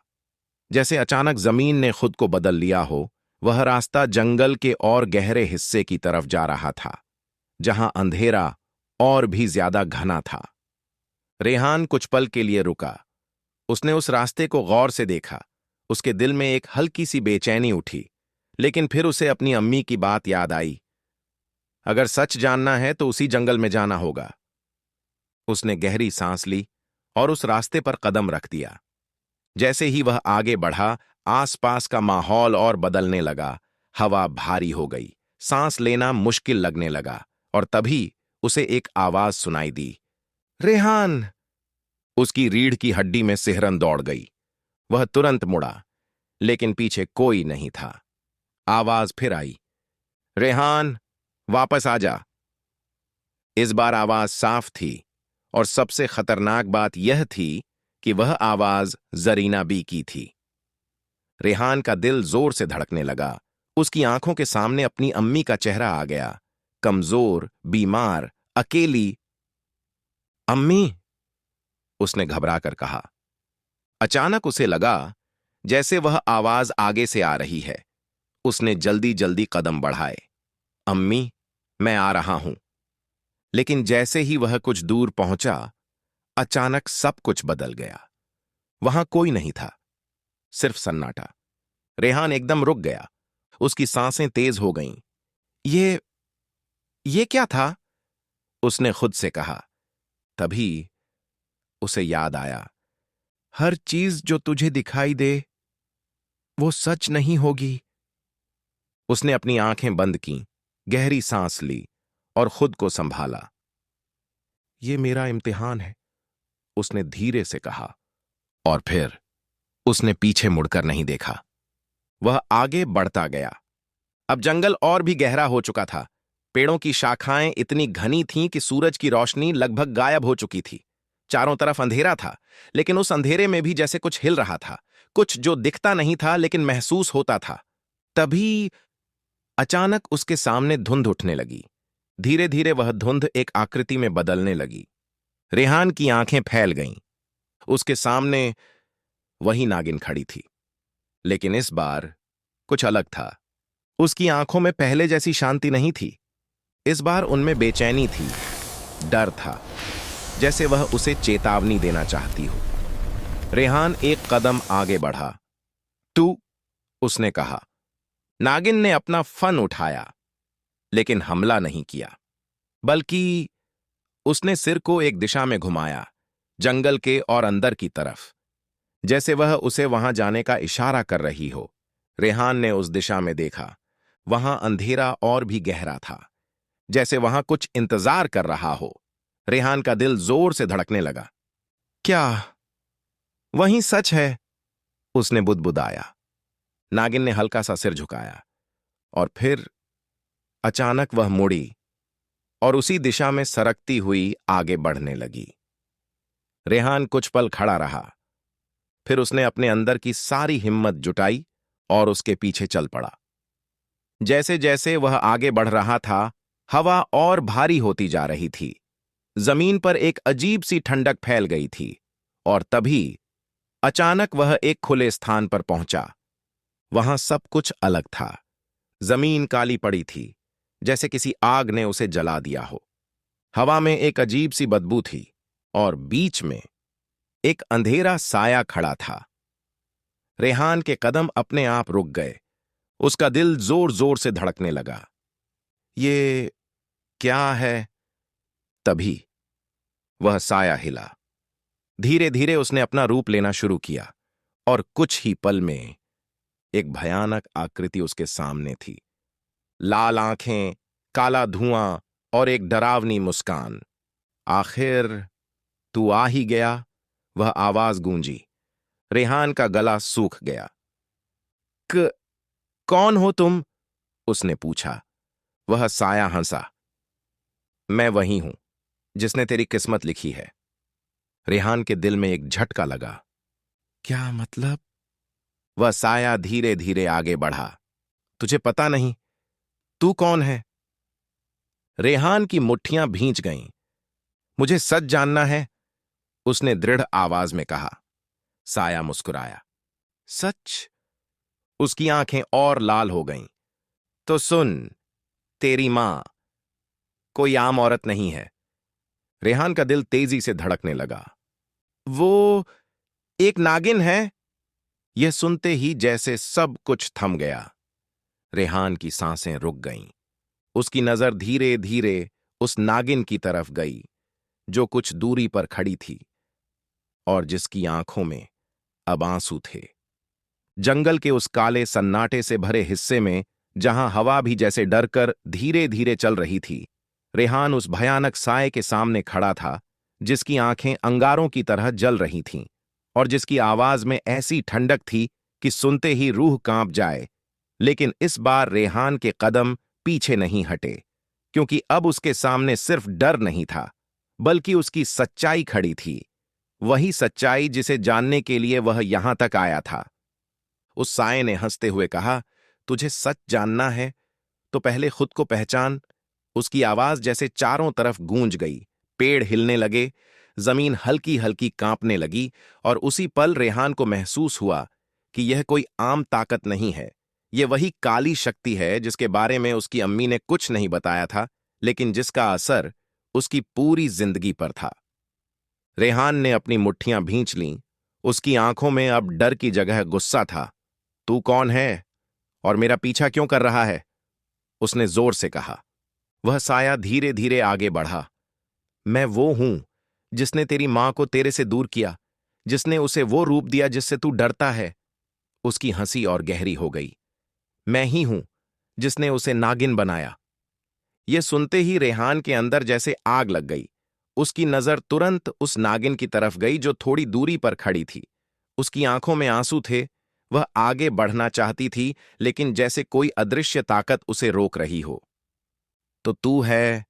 Speaker 1: जैसे अचानक जमीन ने खुद को बदल लिया हो। वह रास्ता जंगल के और गहरे हिस्से की तरफ जा रहा था, जहां अंधेरा और भी ज्यादा घना था। रेहान कुछ पल के लिए रुका। उसने उस रास्ते को गौर से देखा। उसके दिल में एक हल्की सी बेचैनी उठी, लेकिन फिर उसे अपनी अम्मी की बात याद आई। अगर सच जानना है तो उसी जंगल में जाना होगा। उसने गहरी सांस ली और उस रास्ते पर कदम रख दिया। जैसे ही वह आगे बढ़ा, आसपास का माहौल और बदलने लगा। हवा भारी हो गई, सांस लेना मुश्किल लगने लगा, और तभी उसे एक आवाज सुनाई दी, रेहान। उसकी रीढ़ की हड्डी में सिहरन दौड़ गई। वह तुरंत मुड़ा, लेकिन पीछे कोई नहीं था। आवाज फिर आई, रेहान, वापस आ जा। इस बार आवाज साफ थी, और सबसे खतरनाक बात यह थी कि वह आवाज जरीना बी की थी। रेहान का दिल जोर से धड़कने लगा। उसकी आंखों के सामने अपनी अम्मी का चेहरा आ गया, कमजोर, बीमार, अकेली। अम्मी, उसने घबराकर कहा। अचानक उसे लगा जैसे वह आवाज आगे से आ रही है। उसने जल्दी जल्दी कदम बढ़ाए। अम्मी, मैं आ रहा हूं। लेकिन जैसे ही वह कुछ दूर पहुंचा, अचानक सब कुछ बदल गया। वहां कोई नहीं था, सिर्फ सन्नाटा। रेहान एकदम रुक गया। उसकी सांसें तेज हो गईं। ये क्या था? उसने खुद से कहा। तभी उसे याद आया, हर चीज जो तुझे दिखाई दे वो सच नहीं होगी। उसने अपनी आंखें बंद कीं, गहरी सांस ली और खुद को संभाला। ये मेरा इम्तिहान है, उसने धीरे से कहा। और फिर उसने पीछे मुड़कर नहीं देखा। वह आगे बढ़ता गया। अब जंगल और भी गहरा हो चुका था। पेड़ों की शाखाएं इतनी घनी थीं कि सूरज की रोशनी लगभग गायब हो चुकी थी। चारों तरफ अंधेरा था, लेकिन उस अंधेरे में भी जैसे कुछ हिल रहा था, कुछ जो दिखता नहीं था लेकिन महसूस होता था। तभी अचानक उसके सामने धुंध उठने लगी। धीरे धीरे वह धुंध एक आकृति में बदलने लगी। रेहान की आंखें फैल गईं। उसके सामने वही नागिन खड़ी थी, लेकिन इस बार कुछ अलग था। उसकी आंखों में पहले जैसी शांति नहीं थी। इस बार उनमें बेचैनी थी, डर था, जैसे वह उसे चेतावनी देना चाहती हो। रेहान एक कदम आगे बढ़ा। तू, उसने कहा। नागिन ने अपना फन उठाया, लेकिन हमला नहीं किया, बल्कि उसने सिर को एक दिशा में घुमाया, जंगल के और अंदर की तरफ, जैसे वह उसे वहां जाने का इशारा कर रही हो। रेहान ने उस दिशा में देखा। वहां अंधेरा और भी गहरा था, जैसे वहां कुछ इंतजार कर रहा हो। रेहान का दिल जोर से धड़कने लगा। क्या वही सच है? उसने बुदबुदाया। नागिन ने हल्का सा सिर झुकाया, और फिर अचानक वह मुड़ी और उसी दिशा में सरकती हुई आगे बढ़ने लगी। रेहान कुछ पल खड़ा रहा, फिर उसने अपने अंदर की सारी हिम्मत जुटाई और उसके पीछे चल पड़ा। जैसे जैसे वह आगे बढ़ रहा था, हवा और भारी होती जा रही थी। जमीन पर एक अजीब सी ठंडक फैल गई थी, और तभी अचानक वह एक खुले स्थान पर पहुंचा। वहां सब कुछ अलग था। जमीन काली पड़ी थी, जैसे किसी आग ने उसे जला दिया हो। हवा में एक अजीब सी बदबू थी, और बीच में एक अंधेरा साया खड़ा था। रेहान के कदम अपने आप रुक गए। उसका दिल जोर जोर से धड़कने लगा। ये क्या है? तभी वह साया हिला। धीरे धीरे उसने अपना रूप लेना शुरू किया, और कुछ ही पल में एक भयानक आकृति उसके सामने थी। लाल आंखें, काला धुआं और एक डरावनी मुस्कान। आखिर तू आ ही गया, वह आवाज गूंजी। रेहान का गला सूख गया। क कौन हो तुम? उसने पूछा। वह साया हंसा। मैं वही हूं जिसने तेरी किस्मत लिखी है। रेहान के दिल में एक झटका लगा। क्या मतलब? वह साया धीरे धीरे आगे बढ़ा। तुझे पता नहीं तू कौन है? रेहान की मुट्ठियां भींच गईं। मुझे सच जानना है, उसने दृढ़ आवाज में कहा। साया मुस्कुराया। सच? उसकी आंखें और लाल हो गईं। तो सुन, तेरी मां कोई आम औरत नहीं है। रेहान का दिल तेजी से धड़कने लगा। वो एक नागिन है? यह सुनते ही जैसे सब कुछ थम गया। रेहान की सांसें रुक गईं। उसकी नजर धीरे धीरे उस नागिन की तरफ गई, जो कुछ दूरी पर खड़ी थी। और जिसकी आंखों में अब आंसू थे। जंगल के उस काले सन्नाटे से भरे हिस्से में, जहां हवा भी जैसे डरकर धीरे धीरे चल रही थी, रेहान उस भयानक साए के सामने खड़ा था, जिसकी आंखें अंगारों की तरह जल रही थीं और जिसकी आवाज में ऐसी ठंडक थी कि सुनते ही रूह कांप जाए। लेकिन इस बार रेहान के कदम पीछे नहीं हटे, क्योंकि अब उसके सामने सिर्फ डर नहीं था, बल्कि उसकी सच्चाई खड़ी थी। वही सच्चाई जिसे जानने के लिए वह यहां तक आया था। उस साए ने हंसते हुए कहा, तुझे सच जानना है तो पहले खुद को पहचान। उसकी आवाज जैसे चारों तरफ गूंज गई, पेड़ हिलने लगे, जमीन हल्की हल्की कांपने लगी, और उसी पल रेहान को महसूस हुआ कि यह कोई आम ताकत नहीं है। यह वही काली शक्ति है जिसके बारे में उसकी अम्मी ने कुछ नहीं बताया था, लेकिन जिसका असर उसकी पूरी जिंदगी पर था। रेहान ने अपनी मुट्ठियां भींच लीं। उसकी आंखों में अब डर की जगह गुस्सा था। तू कौन है और मेरा पीछा क्यों कर रहा है? उसने जोर से कहा। वह साया धीरे धीरे आगे बढ़ा। मैं वो हूं जिसने तेरी मां को तेरे से दूर किया, जिसने उसे वो रूप दिया जिससे तू डरता है। उसकी हंसी और गहरी हो गई। मैं ही हूं जिसने उसे नागिन बनाया। यह सुनते ही रेहान के अंदर जैसे आग लग गई। उसकी नजर तुरंत उस नागिन की तरफ गई जो थोड़ी दूरी पर खड़ी थी। उसकी आंखों में आंसू थे। वह आगे बढ़ना चाहती थी, लेकिन जैसे कोई अदृश्य ताकत उसे रोक रही हो। तो तू है?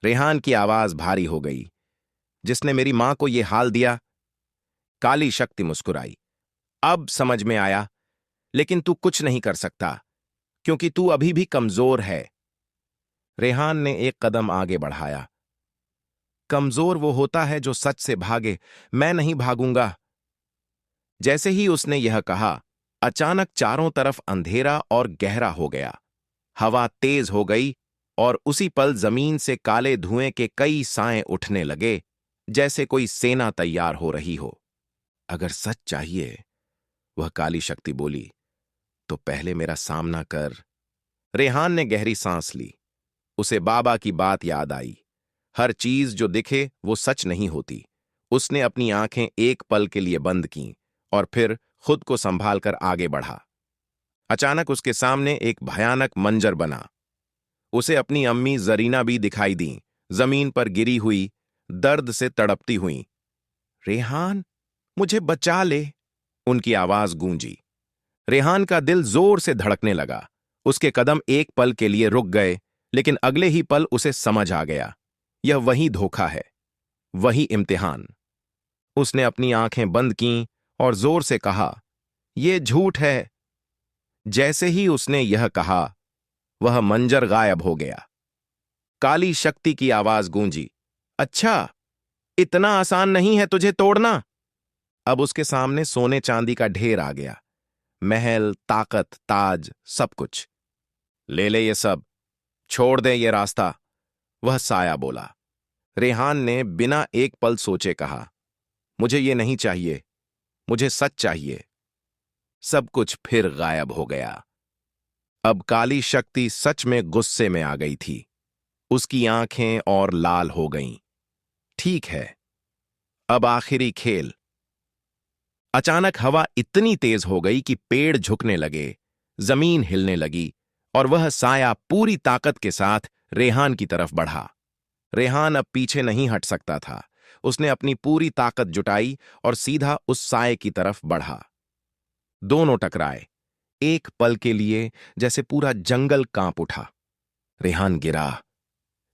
Speaker 1: रेहान की आवाज भारी हो गई। जिसने मेरी मां को यह हाल दिया? काली शक्ति मुस्कुराई। अब समझ में आया, लेकिन तू कुछ नहीं कर सकता, क्योंकि तू अभी भी कमजोर है। रेहान ने एक कदम आगे बढ़ाया। कमजोर वो होता है जो सच से भागे। मैं नहीं भागूंगा। जैसे ही उसने यह कहा, अचानक चारों तरफ अंधेरा और गहरा हो गया। हवा तेज हो गई और उसी पल जमीन से काले धुएं के कई साए उठने लगे, जैसे कोई सेना तैयार हो रही हो। अगर सच चाहिए, वह काली शक्ति बोली, तो पहले मेरा सामना कर। रेहान ने गहरी सांस ली। उसे बाबा की बात याद आई। हर चीज जो दिखे वो सच नहीं होती। उसने अपनी आंखें एक पल के लिए बंद कीं और फिर खुद को संभाल कर आगे बढ़ा। अचानक उसके सामने एक भयानक मंजर बना। उसे अपनी अम्मी जरीना भी दिखाई दी, जमीन पर गिरी हुई, दर्द से तड़पती हुई। रेहान, मुझे बचा ले, उनकी आवाज गूंजी। रेहान का दिल जोर से धड़कने लगा। उसके कदम एक पल के लिए रुक गए, लेकिन अगले ही पल उसे समझ आ गया, यह वही धोखा है, वही इम्तिहान। उसने अपनी आंखें बंद कीं और जोर से कहा, यह झूठ है। जैसे ही उसने यह कहा, वह मंजर गायब हो गया। काली शक्ति की आवाज गूंजी, अच्छा, इतना आसान नहीं है तुझे तोड़ना। अब उसके सामने सोने चांदी का ढेर आ गया। महल, ताकत, ताज, सब कुछ। ले ले ये सब, छोड़ दे ये रास्ता, वह साया बोला। रेहान ने बिना एक पल सोचे कहा, मुझे ये नहीं चाहिए, मुझे सच चाहिए। सब कुछ फिर गायब हो गया। अब काली शक्ति सच में गुस्से में आ गई थी। उसकी आंखें और लाल हो गईं। ठीक है, अब आखिरी खेल। अचानक हवा इतनी तेज हो गई कि पेड़ झुकने लगे, जमीन हिलने लगी और वह साया पूरी ताकत के साथ रेहान की तरफ बढ़ा। रेहान अब पीछे नहीं हट सकता था। उसने अपनी पूरी ताकत जुटाई और सीधा उस साए की तरफ बढ़ा। दोनों टकराए। एक पल के लिए जैसे पूरा जंगल कांप उठा। रेहान गिरा,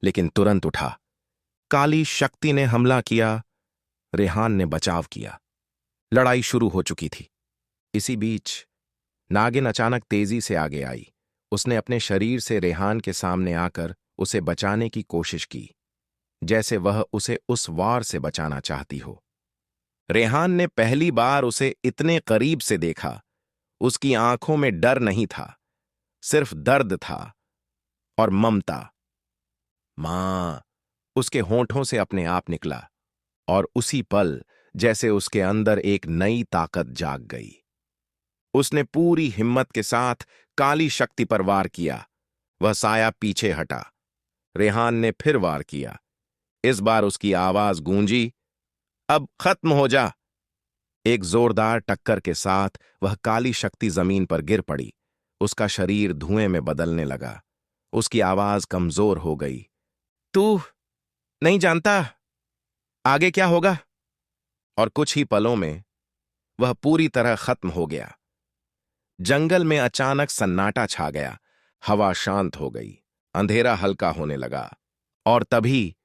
Speaker 1: लेकिन तुरंत उठा। काली शक्ति ने हमला किया, रेहान ने बचाव किया। लड़ाई शुरू हो चुकी थी। इसी बीच नागिन अचानक तेजी से आगे आई। उसने अपने शरीर से रेहान के सामने आकर उसे बचाने की कोशिश की, जैसे वह उसे उस वार से बचाना चाहती हो। रेहान ने पहली बार उसे इतने करीब से देखा। उसकी आंखों में डर नहीं था, सिर्फ दर्द था और ममता। मां, उसके होंठों से अपने आप निकला, और उसी पल जैसे उसके अंदर एक नई ताकत जाग गई। उसने पूरी हिम्मत के साथ काली शक्ति पर वार किया। वह साया पीछे हटा। रेहान ने फिर वार किया। इस बार उसकी आवाज गूंजी, अब खत्म हो जा। एक जोरदार टक्कर के साथ वह काली शक्ति जमीन पर गिर पड़ी। उसका शरीर धुएं में बदलने लगा। उसकी आवाज कमजोर हो गई। तू नहीं जानता आगे क्या होगा। और कुछ ही पलों में वह पूरी तरह खत्म हो गया। जंगल में अचानक सन्नाटा छा गया। हवा शांत हो गई। अंधेरा हल्का होने लगा। और तभी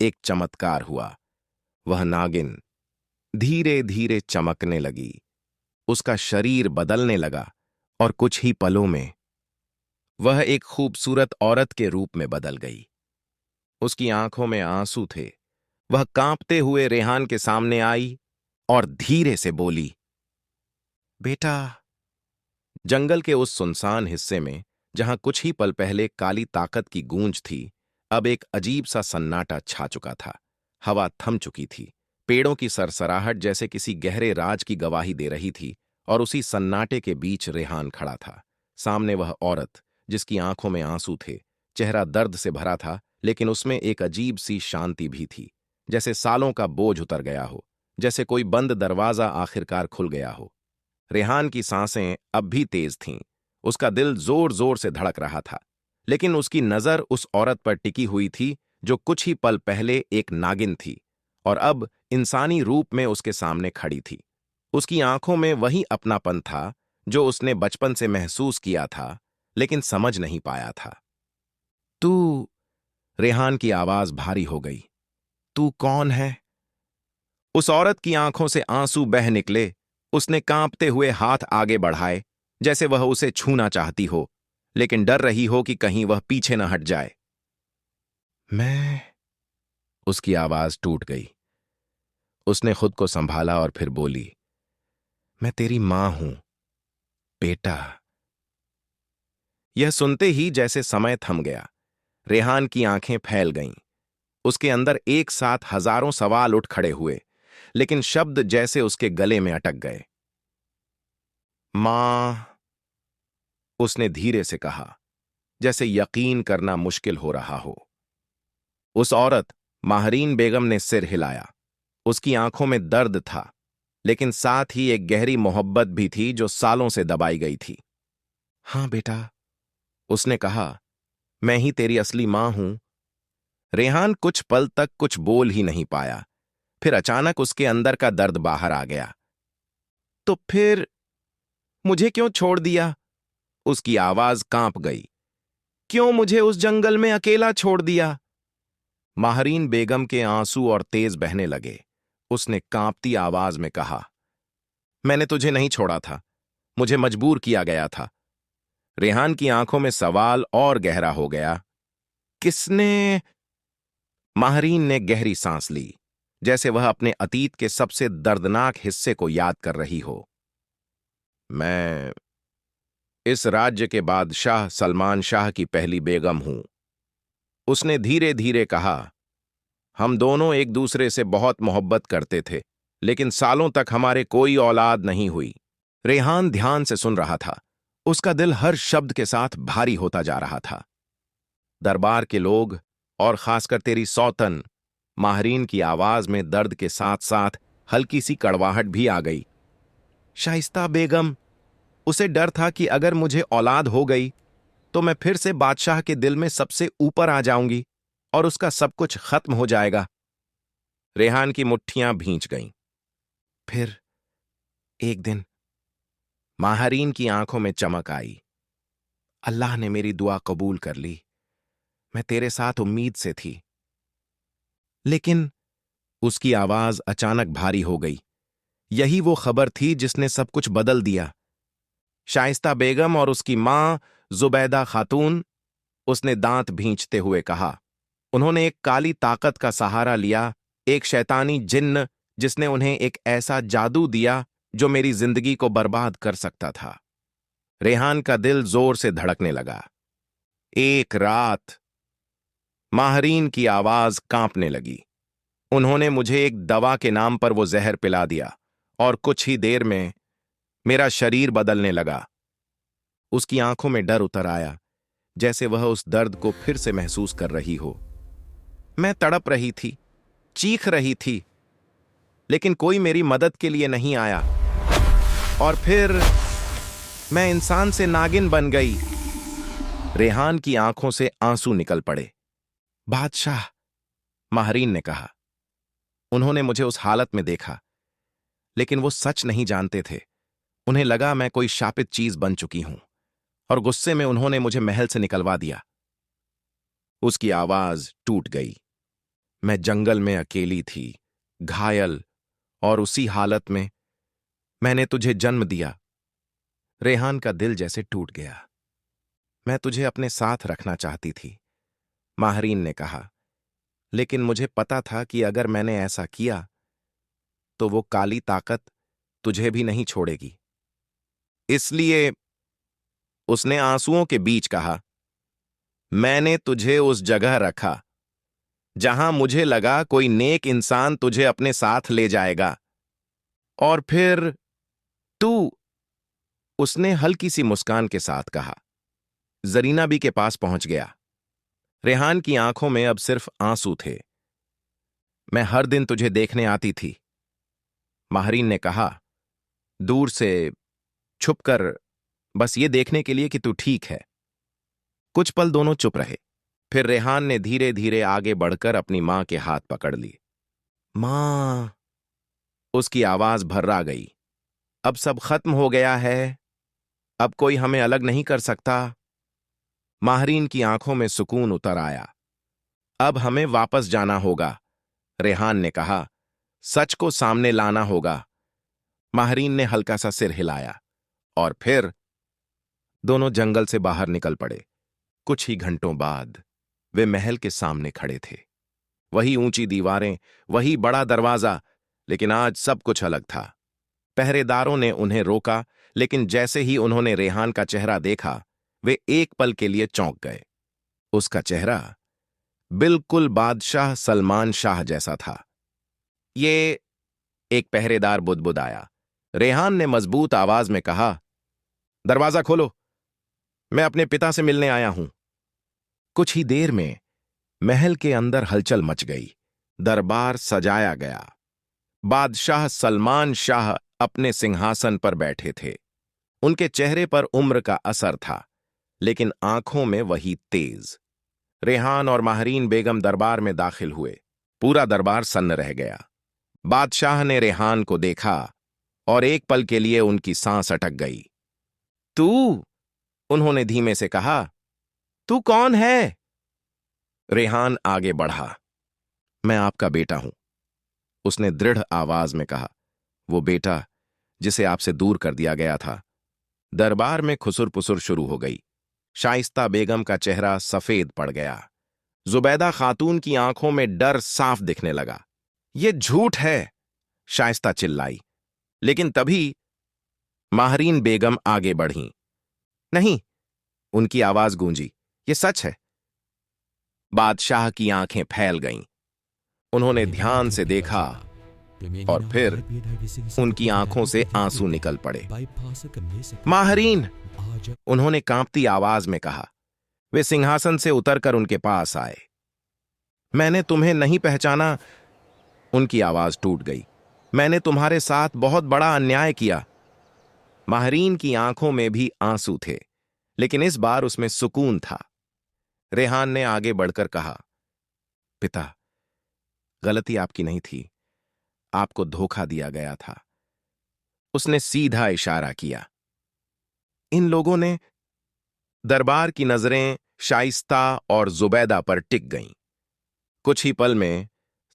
Speaker 1: एक चमत्कार हुआ। वह नागिन धीरे धीरे चमकने लगी। उसका शरीर बदलने लगा और कुछ ही पलों में वह एक खूबसूरत औरत के रूप में बदल गई। उसकी आंखों में आंसू थे। वह कांपते हुए रेहान के सामने आई और धीरे से बोली, बेटा। जंगल के उस सुनसान हिस्से में जहां कुछ ही पल पहले काली ताकत की गूंज थी, अब एक अजीब सा सन्नाटा छा चुका था। हवा थम चुकी थी। पेड़ों की सरसराहट जैसे किसी गहरे राज की गवाही दे रही थी। और उसी सन्नाटे के बीच रेहान खड़ा था। सामने वह औरत जिसकी आंखों में आंसू थे। चेहरा दर्द से भरा था, लेकिन उसमें एक अजीब सी शांति भी थी। जैसे सालों का बोझ उतर गया हो। जैसे कोई बंद दरवाजा आखिरकार खुल गया हो। रेहान की सांसें अब भी तेज थीं। उसका दिल जोर जोर से धड़क रहा था। लेकिन उसकी नजर उस औरत पर टिकी हुई थी जो कुछ ही पल पहले एक नागिन थी और अब इंसानी रूप में उसके सामने खड़ी थी। उसकी आंखों में वही अपनापन था जो उसने बचपन से महसूस किया था, लेकिन समझ नहीं पाया था। तू। रेहान की आवाज भारी हो गई। तू कौन है? उस औरत की आंखों से आंसू बह निकले। उसने कांपते हुए हाथ आगे बढ़ाए, जैसे वह उसे छूना चाहती हो, लेकिन डर रही हो कि कहीं वह पीछे न हट जाए। मैं। उसकी आवाज टूट गई। उसने खुद को संभाला और फिर बोली, मैं तेरी मां हूं, बेटा। यह सुनते ही जैसे समय थम गया। रेहान की आंखें फैल गईं। उसके अंदर एक साथ हजारों सवाल उठ खड़े हुए, लेकिन शब्द जैसे उसके गले में अटक गए। मां, उसने धीरे से कहा, जैसे यकीन करना मुश्किल हो रहा हो। उस औरत माहरीन बेगम ने सिर हिलाया। उसकी आंखों में दर्द था, लेकिन साथ ही एक गहरी मोहब्बत भी थी जो सालों से दबाई गई थी। हां बेटा, उसने कहा, मैं ही तेरी असली मां हूं। रेहान कुछ पल तक कुछ बोल ही नहीं पाया। फिर अचानक उसके अंदर का दर्द बाहर आ गया। तो फिर मुझे क्यों छोड़ दिया? उसकी आवाज कांप गई। क्यों मुझे उस जंगल में अकेला छोड़ दिया? माहरीन बेगम के आंसू और तेज बहने लगे। उसने कांपती आवाज में कहा, मैंने तुझे नहीं छोड़ा था, मुझे मजबूर किया गया था। रेहान की आंखों में सवाल और गहरा हो गया। किसने? माहरीन ने गहरी सांस ली, जैसे वह अपने अतीत के सबसे दर्दनाक हिस्से को याद कर रही हो। मैं इस राज्य के बादशाह सलमान शाह की पहली बेगम हूं, उसने धीरे धीरे कहा। हम दोनों एक दूसरे से बहुत मोहब्बत करते थे, लेकिन सालों तक हमारे कोई औलाद नहीं हुई। रेहान ध्यान से सुन रहा था। उसका दिल हर शब्द के साथ भारी होता जा रहा था। दरबार के लोग और खासकर तेरी सौतन। माहरीन की आवाज में दर्द के साथ साथ हल्की सी कड़वाहट भी आ गई। शाइस्ता बेगम, उसे डर था कि अगर मुझे औलाद हो गई तो मैं फिर से बादशाह के दिल में सबसे ऊपर आ जाऊंगी और उसका सब कुछ खत्म हो जाएगा। रेहान की मुट्ठियां भींच गईं। फिर एक दिन माहरीन की आंखों में चमक आई। अल्लाह ने मेरी दुआ कबूल कर ली। मैं तेरे साथ उम्मीद से थी। लेकिन उसकी आवाज अचानक भारी हो गई। यही वो खबर थी जिसने सब कुछ बदल दिया। शाइस्ता बेगम और उसकी मां जुबैदा खातून, उसने दांत भींचते हुए कहा। उन्होंने एक काली ताकत का सहारा लिया, एक शैतानी जिन्न जिसने उन्हें एक ऐसा जादू दिया जो मेरी जिंदगी को बर्बाद कर सकता था। रेहान का दिल जोर से धड़कने लगा। एक रात, माहरीन की आवाज कांपने लगी। उन्होंने मुझे एक दवा के नाम पर वो जहर पिला दिया और कुछ ही देर में मेरा शरीर बदलने लगा। उसकी आंखों में डर उतर आया, जैसे वह उस दर्द को फिर से महसूस कर रही हो। मैं तड़प रही थी, चीख रही थी, लेकिन कोई मेरी मदद के लिए नहीं आया। और फिर मैं इंसान से नागिन बन गई। रेहान की आंखों से आंसू निकल पड़े। बादशाह, माहरीन ने कहा। उन्होंने मुझे उस हालत में देखा, लेकिन वो सच नहीं जानते थे। उन्हें लगा मैं कोई शापित चीज बन चुकी हूं, और गुस्से में उन्होंने मुझे महल से निकलवा दिया। उसकी आवाज टूट गई। मैं जंगल में अकेली थी, घायल, और उसी हालत में मैंने तुझे जन्म दिया। रेहान का दिल जैसे टूट गया। मैं तुझे अपने साथ रखना चाहती थी, माहरीन ने कहा, लेकिन मुझे पता था कि अगर मैंने ऐसा किया तो वो काली ताकत तुझे भी नहीं छोड़ेगी। इसलिए, उसने आंसुओं के बीच कहा, मैंने तुझे उस जगह रखा जहां मुझे लगा कोई नेक इंसान तुझे अपने साथ ले जाएगा। और फिर तू, उसने हल्की सी मुस्कान के साथ कहा, जरीना बी के पास पहुंच गया। रेहान की आंखों में अब सिर्फ आंसू थे। मैं हर दिन तुझे देखने आती थी, माहरीन ने कहा, दूर से, छुपकर, बस ये देखने के लिए कि तू ठीक है। कुछ पल दोनों चुप रहे। फिर रेहान ने धीरे धीरे आगे बढ़कर अपनी मां के हाथ पकड़ ली। मां, उसकी आवाज भर्रा गई। अब सब खत्म हो गया है। अब कोई हमें अलग नहीं कर सकता। माहरीन की आंखों में सुकून उतर आया। अब हमें वापस जाना होगा, रेहान ने कहा। सच को सामने लाना होगा। माहरीन ने हल्का सा सिर हिलाया, और फिर दोनों जंगल से बाहर निकल पड़े। कुछ ही घंटों बाद वे महल के सामने खड़े थे। वही ऊंची दीवारें, वही बड़ा दरवाजा, लेकिन आज सब कुछ अलग था। पहरेदारों ने उन्हें रोका, लेकिन जैसे ही उन्होंने रेहान का चेहरा देखा, वे एक पल के लिए चौंक गए। उसका चेहरा बिल्कुल बादशाह सलमान शाह जैसा था। ये, एक पहरेदार बुदबुदाया। रेहान ने मजबूत आवाज में कहा, दरवाजा खोलो, मैं अपने पिता से मिलने आया हूं। कुछ ही देर में महल के अंदर हलचल मच गई। दरबार सजाया गया। बादशाह सलमान शाह अपने सिंहासन पर बैठे थे। उनके चेहरे पर उम्र का असर था, लेकिन आंखों में वही तेज। रेहान और माहरीन बेगम दरबार में दाखिल हुए। पूरा दरबार सन्न रह गया। बादशाह ने रेहान को देखा, और एक पल के लिए उनकी सांस अटक गई। तू, उन्होंने धीमे से कहा, तू कौन है? रेहान आगे बढ़ा। मैं आपका बेटा हूं, उसने दृढ़ आवाज में कहा। वो बेटा जिसे आपसे दूर कर दिया गया था। दरबार में खुसुर-पुसुर शुरू हो गई। शाइस्ता बेगम का चेहरा सफेद पड़ गया। जुबैदा खातून की आंखों में डर साफ दिखने लगा। ये झूठ है, शाइस्ता चिल्लाई। लेकिन तभी माहरीन बेगम आगे बढ़ीं। नहीं, उनकी आवाज गूंजी, ये सच है। बादशाह की आंखें फैल गईं। उन्होंने ध्यान से देखा, और फिर उनकी आंखों से आंसू निकल पड़े। माहरीन, उन्होंने कांपती आवाज में कहा। वे सिंहासन से उतरकर उनके पास आए। मैंने तुम्हें नहीं पहचाना, उनकी आवाज टूट गई। मैंने तुम्हारे साथ बहुत बड़ा अन्याय किया। माहरीन की आंखों में भी आंसू थे, लेकिन इस बार उसमें सुकून था। रेहान ने आगे बढ़कर कहा, पिता, गलती आपकी नहीं थी, आपको धोखा दिया गया था। उसने सीधा इशारा किया। इन लोगों ने, दरबार की नजरें शाइस्ता और जुबैदा पर टिक गईं। कुछ ही पल में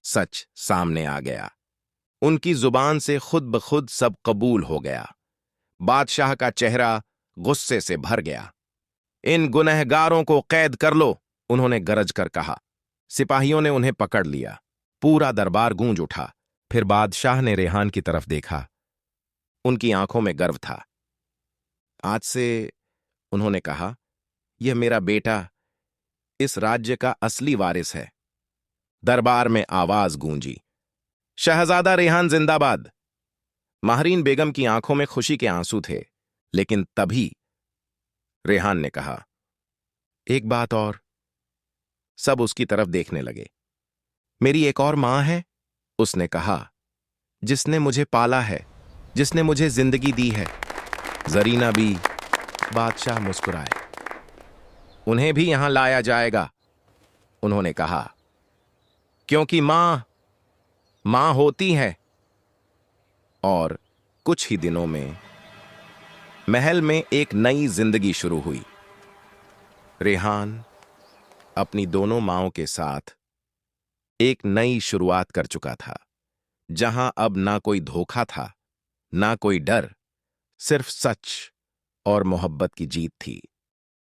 Speaker 1: सच सामने आ गया। उनकी जुबान से खुद ब खुद सब कबूल हो गया। बादशाह का चेहरा गुस्से से भर गया। इन गुनहगारों को कैद कर लो, उन्होंने गरज कर कहा। सिपाहियों ने उन्हें पकड़ लिया। पूरा दरबार गूंज उठा। फिर बादशाह ने रेहान की तरफ देखा। उनकी आंखों में गर्व था। आज से, उन्होंने कहा, यह मेरा बेटा इस राज्य का असली वारिस है। दरबार में आवाज गूंजी, शहजादा रेहान जिंदाबाद। माहरीन बेगम की आंखों में खुशी के आंसू थे, लेकिन तभी रेहान ने कहा, एक बात और। सब उसकी तरफ देखने लगे। मेरी एक और मां है, उसने कहा, जिसने मुझे पाला है, जिसने मुझे जिंदगी दी है। जरीना भी। बादशाह मुस्कुराए। उन्हें भी यहां लाया जाएगा, उन्होंने कहा, क्योंकि मां होती है। और कुछ ही दिनों में महल में एक नई जिंदगी शुरू हुई। रेहान अपनी दोनों मांओं के साथ एक नई शुरुआत कर चुका था, जहां अब ना कोई धोखा था, ना कोई डर, सिर्फ सच और मोहब्बत की जीत थी।